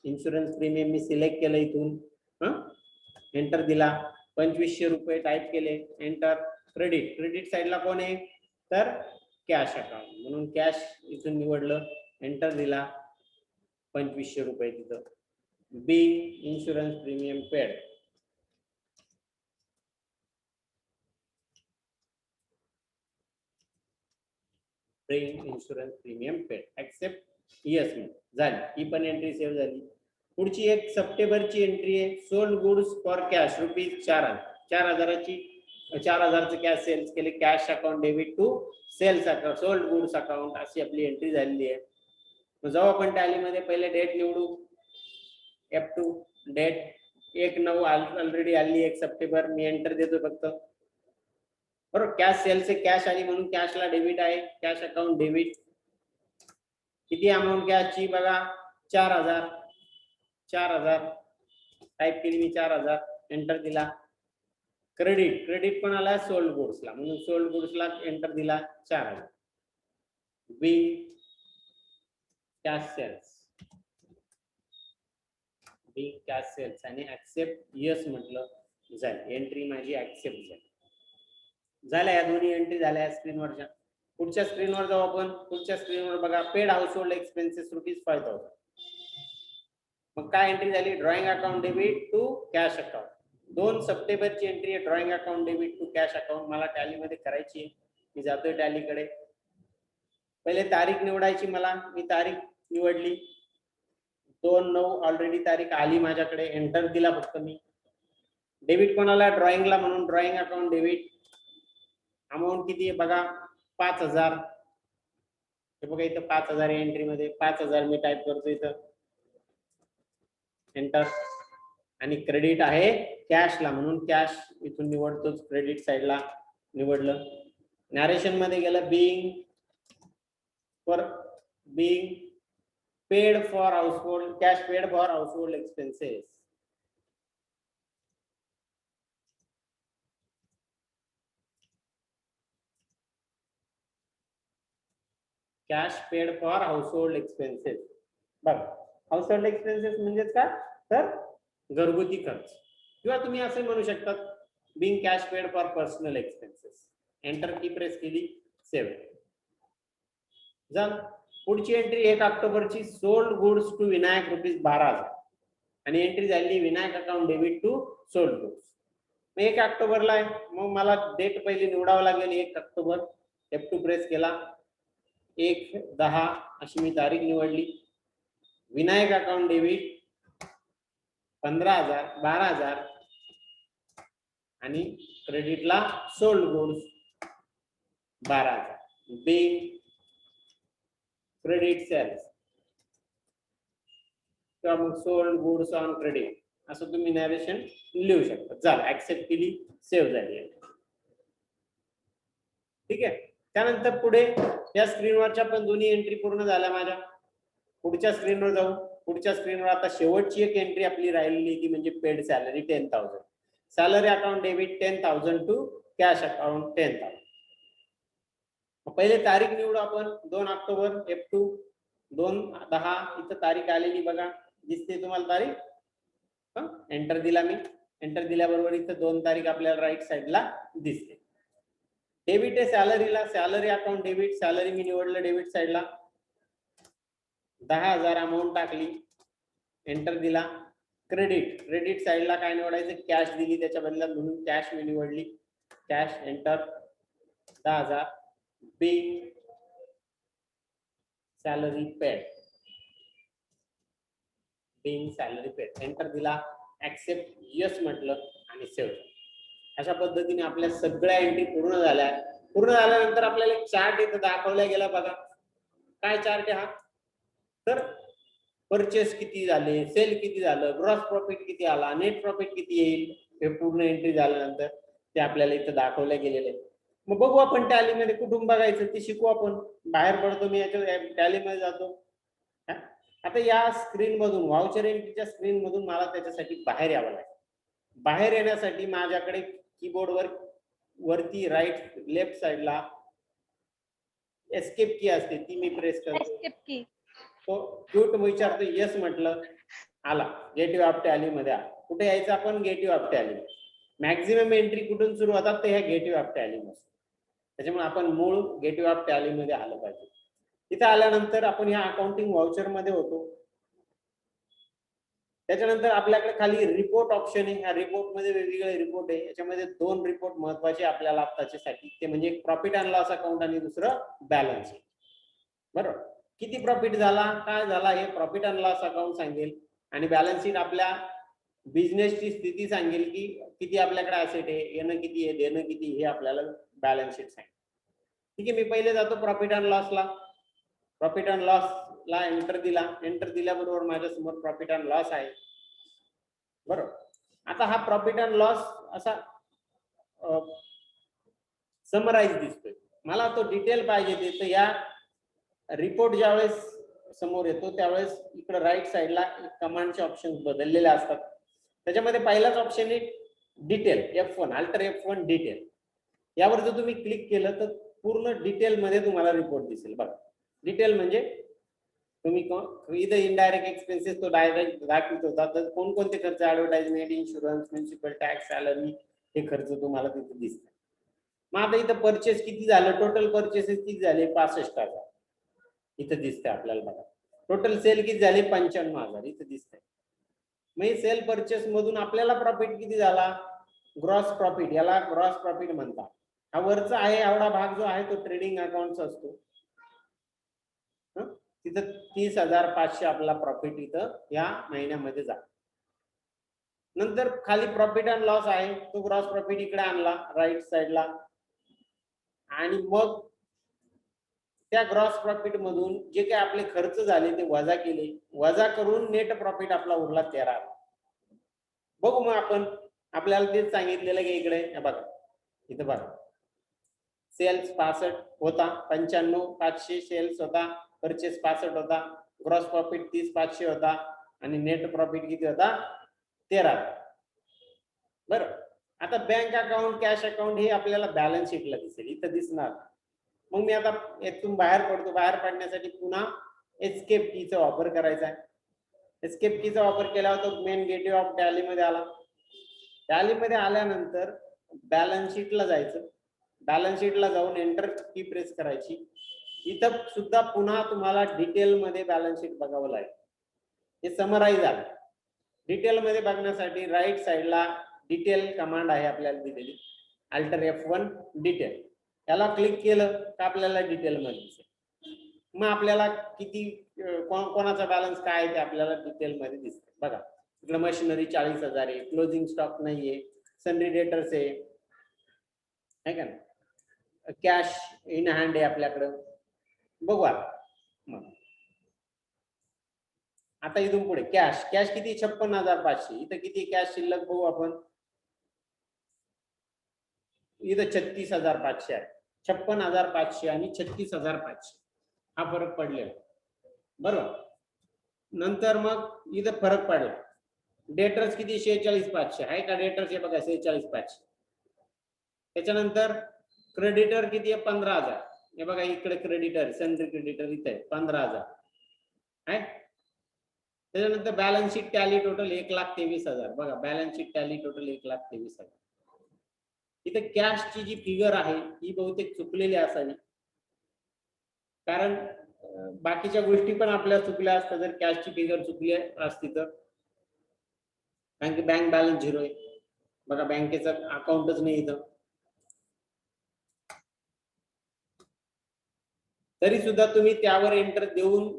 इन्शुरन्स प्रीमियम मी सिलेक्ट केलं इथून, एंटर दिला. 2500 रुपये टाईप केले, एंटर. क्रेडिट, क्रेडिट साईडला कोण आहे तर कॅश अकाउंट, म्हणून कॅश इथून निवडलं, एंटर दिला. 2500 रुपये तिथं. B insurance premium paid, being insurance premium paid, accept yes. झाली, ही पण एंट्री सेव्ह झाली. पुढची एक सप्टेंबरची एंट्री आहे. Sold goods for cash ₹4,000. 4,000चं कॅश सेल्स केले. Cash account debit to sales account sold goods account, अशी आपली एंट्री झालेली आहे. मग जाऊ आपण टॅलीमध्ये. पहिले डेट निवडू. F2 डेट 1/9 ऑलरेडी आली. 1 सप्टेंबर. मी एंटर देतो फक्त. बरोबर, कॅश सेल्स कॅश आली म्हणून कॅशला डेबिट आहे. Cash account debit. किती अमाऊंट कॅशची बघा, 4,000. 4,000 टाईप केली मी, 4,000, एंटर दिला. क्रेडिट, क्रेडिट पण आला सोल्ड गुड्सला, म्हणून सोल्ड गुड्सला एंटर दिला, 4,000. बी कॅश सेल्स, बी कॅश सेल्स आणि ऍक्सेप्ट यस म्हटलं. झाली एंट्री माझी, ऍक्सेप्ट झाली. झाल्या या दोन्ही एंट्री झाल्या स्क्रीनवरच्या. पुढच्या स्क्रीनवर जाऊ आपण. पुढच्या स्क्रीनवर बघा, पेड हाऊस होल्ड एक्सपेन्सेस ₹5,000. मग काय एंट्री झाली, drawing account debit to cash account. 2 सप्टेंबरची एंट्री आहे, drawing account debit to cash account. मला टॅलीमध्ये करायची आहे. मी जातोय टॅलीकडे. पहिले तारीख निवडायची मला. मी तारीख निवडली. 2/9 ऑलरेडी तारीख आली माझ्याकडे, एंटर दिला फक्त मी. डेबिट कोणाला, ड्रॉइंगला, म्हणून ड्रॉइंग अकाउंट डेबिट. अमाऊंट किती आहे बघा, 5,000. हे बघा इथं 5,000 एंट्री मध्ये. 5,000 मी टाईप करतो इथं, एंटर. आणि क्रेडिट आहे कॅशला, म्हणून कॅश इथून निवडतोच. क्रेडिट साईडला निवडलं. नॅरेशन मध्ये गेलं, being paid for household, cash paid for household expenses. Cash paid for household expenses. बघा, हाऊसहोल्ड एक्सपेन्सेस म्हणजेच काय तर घरगुती खर्च, किंवा तुम्ही असे म्हणू शकतात being cash paid for personal expenses. Enter key press केली, सेव्ह झालं. पुढची एंट्री 1 ऑक्टोबरची, सोल्ड गुड्स टू विनायक ₹12,000. आणि एंट्री झाली Vinayak account debit to sold goods. 1 ऑक्टोबरला आहे, मग मला डेट पहिली निवडावं लागेल. 1 ऑक्टोबर. F2 प्रेस केला. 1/10 अशी मी तारीख निवडली. विनायक अकाउंट डेबिट 15,000, 12,000 आणि क्रेडिटला sold goods 12,000. Being credit sales किंवा मग सोल्ड गुड्स ऑन क्रेडिट, असं तुम्ही नॅरेशन लिहू शकता. झालं, ऍक्सेप्ट केली, सेव्ह झाली. ठीक आहे. त्यानंतर पुढे या स्क्रीनवरच्या पण दोन्ही एंट्री पूर्ण झाल्या माझ्या. पुढच्या स्क्रीनवर जाऊ. पुढच्या स्क्रीनवर आता शेवटची एक एंट्री आपली राहिलेली ती म्हणजे paid salary 10,000. Salary account debit 10,000 to cash account 10,000. पहिले तारीख निवडू आपण. 2 ऑक्टोबर. F2 2/10 इथं तारीख आलेली बघा, दिसते तुम्हाला तारीख. एंटर दिला मी, एंटर दिल्याबरोबर इथं 2 तारीख आपल्याला राईट साईडला दिसते. डेबिट आहे सॅलरीला, सॅलरी अकाउंट डेबिट, सॅलरी मी निवडलं डेबिट साईडला, 10,000 अमाऊंट टाकली, एंटर दिला. क्रेडिट, क्रेडिट साईडला काय निवडायचं, कॅश दिली त्याच्या बदल्यात म्हणून कॅश मी निवडली, cash, enter, 10,000. Bill, salary paid, bill salary paid, enter दिला, ऍक्सेप्ट, यस म्हटलं आणि सेव्ह. अशा पद्धतीने आपल्या सगळ्या एंट्री पूर्ण झाल्या. पूर्ण झाल्यानंतर आपल्याला एक चार्ट इथं दाखवला गेला बघा. काय चार्ट आहे हा, तर परचेस किती झाले, सेल किती झालं, ग्रॉस प्रॉफिट किती आला, नेट प्रॉफिट किती येईल, हे पूर्ण एंट्री झाल्यानंतर ते आपल्याला इथं दाखवले गेलेले. मग बघू आपण टॅलीमध्ये कुठून बघायचं ते शिकू आपण. बाहेर पडतो मी याच्या टॅलीमध्ये जातो. आता या स्क्रीन मधून व्हाउचर एंट्रीच्या स्क्रीन मधून मला त्याच्यासाठी बाहेर यावं लागेल. बाहेर येण्यासाठी माझ्याकडे कीबोर्डवर वरती राईट लेफ्ट साइडला एस्केप की असते, ती मी प्रेस करतो. एस्केप की तो क्यूट विचारतो, यस म्हटलं, आला गेटवे ऑफ टॅली मध्ये आला. कुठे यायचं आपण, gateway of tally. Maximum entry कुठून सुरू होतात ते ह्या गेटवे ऑफ टॅली मध्ये. त्याच्यामुळे आपण मूळ गेटवे ऑफ टॅली मध्ये आलं पाहिजे. इथं आल्यानंतर आपण ह्या अकाउंटिंग व्हाउचर मध्ये होतो. त्याच्यानंतर आपल्याकडे खाली रिपोर्ट ऑप्शन आहे. ह्या रिपोर्ट मध्ये वेगवेगळे रिपोर्ट आहे. याच्यामध्ये 2 रिपोर्ट महत्वाचे आपल्याला आत्ताच्यासाठी, ते म्हणजे प्रॉफिट अँड लॉस अकाउंट आणि दुसरं बॅलन्स शीट. बरोबर, किती प्रॉफिट झाला, काय झाला हे प्रॉफिट अँड लॉस अकाउंट सांगेल आणि बॅलन्स शीट आपल्या बिझनेसची स्थिती सांगेल की किती आपल्याकडे ऍसेट आहे, येणं किती आहे, देणं किती, हे आपल्याला बॅलन्स शीट सांगेल. ठीक आहे, मी पहिले जातो प्रॉफिट अँड लॉसला. प्रॉफिट अँड लॉस ला एंटर दिला. एंटर दिल्याबरोबर माझ्या समोर प्रॉफिट अँड लॉस आहे. बरोबर, आता हा प्रॉफिट अँड लॉस असा समराइज दिसतोय. मला तो डिटेल पाहिजे ते, तर या रिपोर्ट ज्यावेळेस समोर येतो त्यावेळेस इकडे राईट साइडला कमांडचे ऑप्शन बदललेले असतात. त्याच्यामध्ये पहिलाच ऑप्शन आहे detail, F1, alter F1 detail. यावर जर तुम्ही क्लिक केलं तर पूर्ण डिटेल मध्ये तुम्हाला रिपोर्ट दिसेल. बघा, डिटेल म्हणजे तुम्ही इथं इनडायरेक्ट एक्सपेन्सेस तो डायरेक्ट दाखवित होता, तर कोणकोणते खर्च, advertisement, insurance, municipal tax, salary, हे खर्च तुम्हाला तिथे दिसतात. मग आता इथं परचेस किती झालं, टोटल परचेसेस किती झाले, 65,000 इथं दिसतंय आपल्याला. बघा, टोटल सेल किती झाले, 95,000 इथं दिसतंय. मग सेल परचेस मधून आपल्याला प्रॉफिट किती झाला, ग्रॉस प्रॉफिट, याला ग्रॉस प्रॉफिट म्हणतात. हा वरचा आहे एवढा भाग जो आहे तो ट्रेडिंग अकाउंटचा असतो. तिथं 30,500 आपला प्रॉफिट इथं या महिन्यामध्ये जा. नंतर खाली प्रॉफिट अँड लॉस आहे, तो ग्रॉस प्रॉफिट इकडे आणला राईट साइडला आणि मग त्या ग्रॉस प्रॉफिट मधून जे काही आपले खर्च झाले ते वजा केले, वजा करून नेट प्रॉफिट आपला उरला 13. बघू मग आपण, आपल्याला तेच सांगितलेलं की इकडे बघा, इथं बघा, सेल्स 65 होता, 95,500 सेल्स होता, परचेस 65 होता, ग्रॉस प्रॉफिट 30,500 होता आणि नेट प्रॉफिट किती होता, 13. बरं, आता बँक अकाउंट, कॅश अकाउंट हे आपल्याला बॅलन्स शीटला दिसेल, इथं दिसणार. मग मी आता यातून बाहेर पडतो. बाहेर पडण्यासाठी पुन्हा एस्केप कीचा वापर करायचा आहे. एस्केप कीचा वापर केल्यावर तो मेन गेटवे ऑफ टॅली मध्ये आला. टॅली मध्ये आल्यानंतर बॅलन्स शीटला जायचं. बॅलन्स शीटला जाऊन एंटर की प्रेस करायची. इथं सुद्धा पुन्हा तुम्हाला डिटेल मध्ये बॅलन्स शीट बघावं लागेल. हे समराईज झालं. डिटेल मध्ये बघण्यासाठी राईट साइडला डिटेल कमांड आहे आपल्याला दिलेली, अल्टर F1 डिटेल. याला क्लिक केलं का आपल्याला डिटेल मध्ये दिसेल. मग आपल्याला किती कोणाचा बॅलन्स काय आहे ते आपल्याला डिटेल मध्ये दिसते. बघा, इकडे मशिनरी 40,000 आहे, क्लोजिंग स्टॉक नाहीये, सनरी डेटर्स आहे का ना, कॅश इन हँड आहे आपल्याकडं. बघू आता इथून पुढे कॅश, कॅश किती, 56,500. इथं किती कॅश शिल्लक बघू आपण, इथं 36,500 आहे. 56,500 आणि 36,500 हा फरक पडलेला. बरोबर, नंतर मग इथं फरक पडला. डेटर्स किती, 46,500 आहे का, डेटर्स हे बघा 46,500. त्याच्यानंतर क्रेडिटर किती आहे, 15,000. हे बघा इकडे क्रेडिटर, सनरी क्रेडिटर इथे आहे 15,000 आहे. त्याच्यानंतर बॅलन्स शीट टॅली टोटल 1,23,000. बघा बॅलन्स शीट टॅली टोटल 1,23,000. इथे कॅशची जी फिगर आहे ही बहुतेक चुकलेली असावी, कारण बाकीच्या गोष्टी पण आपल्या चुकल्या असतात जर कॅशची फिगर चुकली असती तर. कारण की बँक बॅलन्स 0 आहे. बघा बँकेचं अकाउंटच नाही इथं. तरी सुद्धा तुम्ही त्यावर एंटर देऊन,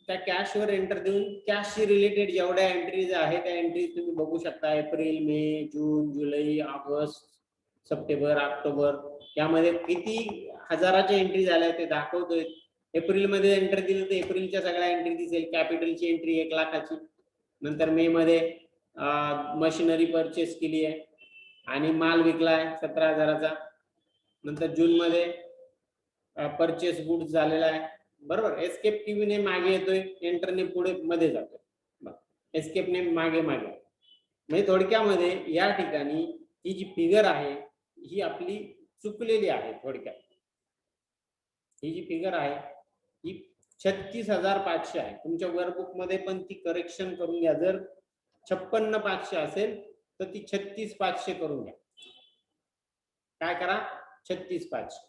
त्या कॅशवर एंटर देऊन कॅशशी रिलेटेड जेवढ्या एंट्रीज आहेत त्या एंट्रीज तुम्ही बघू शकता. एप्रिल, मे, जून, जुलै, ऑगस्ट, सप्टेंबर, ऑक्टोबर यामध्ये किती हजाराच्या एंट्री झाल्या ते दाखवतोय. एप्रिल मध्ये एंटर दिलं तर एप्रिलच्या सगळ्या एंट्री दिसेल. कॅपिटलची एंट्री 1,00,000ची. नंतर मे मध्ये मशिनरी परचेस केली आहे आणि माल विकलाय 17,000चा. नंतर जून मध्ये परचेस गुड्स झालेला आहे. बरोबर. एस्केप टीव्हीने मागे येतोय, एंटरने पुढे मध्ये जातोय. एस्केपने मागे म्हणजे थोडक्यामध्ये या ठिकाणी ही जी फिगर आहे ही आपली चुकलेली आहे. थोडक्यात ही जी फिगर आहे ही 36,500 आहे. तुमच्या वर्कबुक मध्ये पण ती करेक्शन करून घ्या. जर 56,500 असेल तर ती 36,500 करून घ्या. काय करा? 36,500.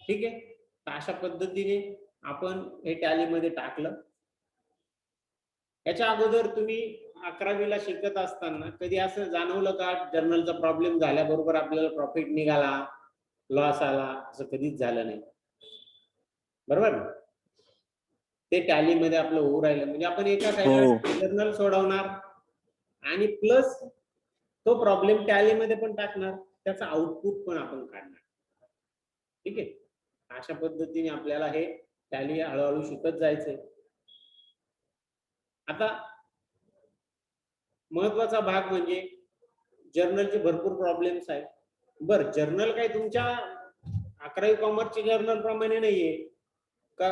ठीक आहे. तर अशा पद्धतीने आपण हे टॅलीमध्ये टाकलं. याच्या अगोदर तुम्ही 11वीला शिकत असताना कधी असं जाणवलं का जर्नलचा प्रॉब्लेम झाल्याबरोबर आपल्याला प्रॉफिट निघाला, लॉस आला? असं कधीच झालं नाही. बरोबर. ते टॅलीमध्ये आपलं होऊ राहिलं म्हणजे आपण एका साईडला जर्नल सोडवणार आणि प्लस तो प्रॉब्लेम टॅलीमध्ये पण टाकणार, त्याचा आउटपुट पण आपण काढणार. ठीक आहे. अशा पद्धतीने आपल्याला हे टॅली हळूहळू शिकत जायचंय. आता महत्वाचा भाग म्हणजे जर्नलचे भरपूर प्रॉब्लेम्स आहेत. बरं, जर्नल काय तुमच्या 11वी कॉमर्सच्या जर्नल प्रमाणे नाहीये का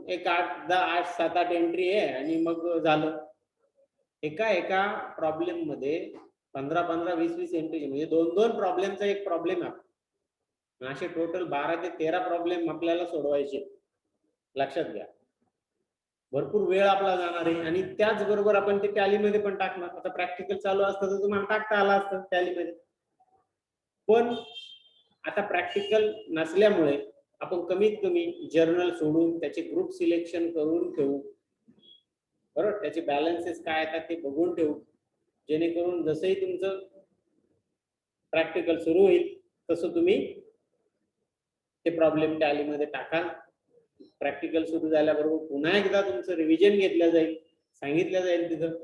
एक 8, 10, 8, 7, 8 एंट्री आहे आणि मग झालं. एका प्रॉब्लेम मध्ये 15, 20, 20 एंट्री म्हणजे 2 प्रॉब्लेमचा एक प्रॉब्लेम आहे. असे टोटल 12 ते 13 प्रॉब्लेम आपल्याला सोडवायचे. लक्षात घ्या. भरपूर वेळ आपला जाणार आहे आणि त्याचबरोबर आपण ते टॅलीमध्ये पण टाकणार. आता प्रॅक्टिकल चालू असतं तर तुम्हाला टाकता आला असतं टॅलीमध्ये, पण आता प्रॅक्टिकल नसल्यामुळे आपण कमीत कमी जर्नल सोडून त्याचे ग्रुप सिलेक्शन करून ठेवू. बरोबर. त्याचे बॅलन्सेस काय येतात ते बघून ठेवू, जेणेकरून जसंही तुमचं प्रॅक्टिकल सुरू होईल तसं तुम्ही ते प्रॉब्लेम टॅलीमध्ये टाकाल. प्रॅक्टिकल सुरू झाल्याबरोबर पुन्हा एकदा तुमचं रिव्हिजन घेतलं जाईल, सांगितलं जाईल तिथं,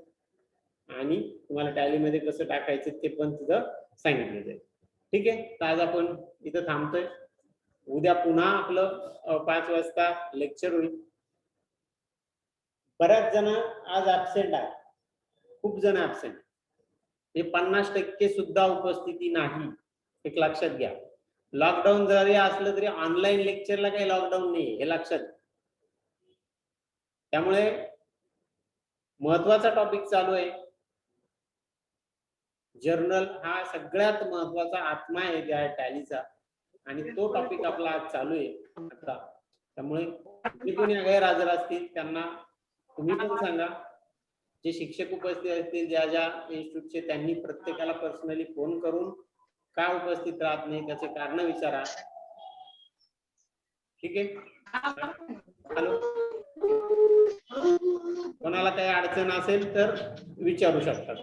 आणि तुम्हाला टॅलीमध्ये कसं टाकायचं ते पण तिथं सांगितलं जाईल. ठीक आहे. तर आज आपण इथं थांबतोय. उद्या पुन्हा आपलं 5 वाजता लेक्चर होईल. बऱ्याच जण आज ऍबसेंट आहे. खूप जण ऍबसेंट. हे 50% सुद्धा उपस्थिती नाही. एक लक्षात घ्या. लॉकडाऊन जरी असलं तरी ऑनलाईन लेक्चरला काही लॉकडाऊन नाही, हे लक्षात. त्यामुळे महत्वाचा टॉपिक चालू आहे. जर्नल हा सगळ्यात महत्वाचा आत्मा आहे त्या टॅलीचा आणि तो टॉपिक आपला आज चालू आहे आता. त्यामुळे जे कोणी गैरहजर असतील त्यांना तुम्ही पण सांगा. जे शिक्षक उपस्थित असतील ज्या इन्स्टिट्यूटचे, त्यांनी प्रत्येकाला पर्सनली फोन करून का उपस्थित राहत नाही त्याचे कारण विचारा. ठीक आहे. हॅलो, कोणाला काही अडचण असेल तर विचारू शकतात.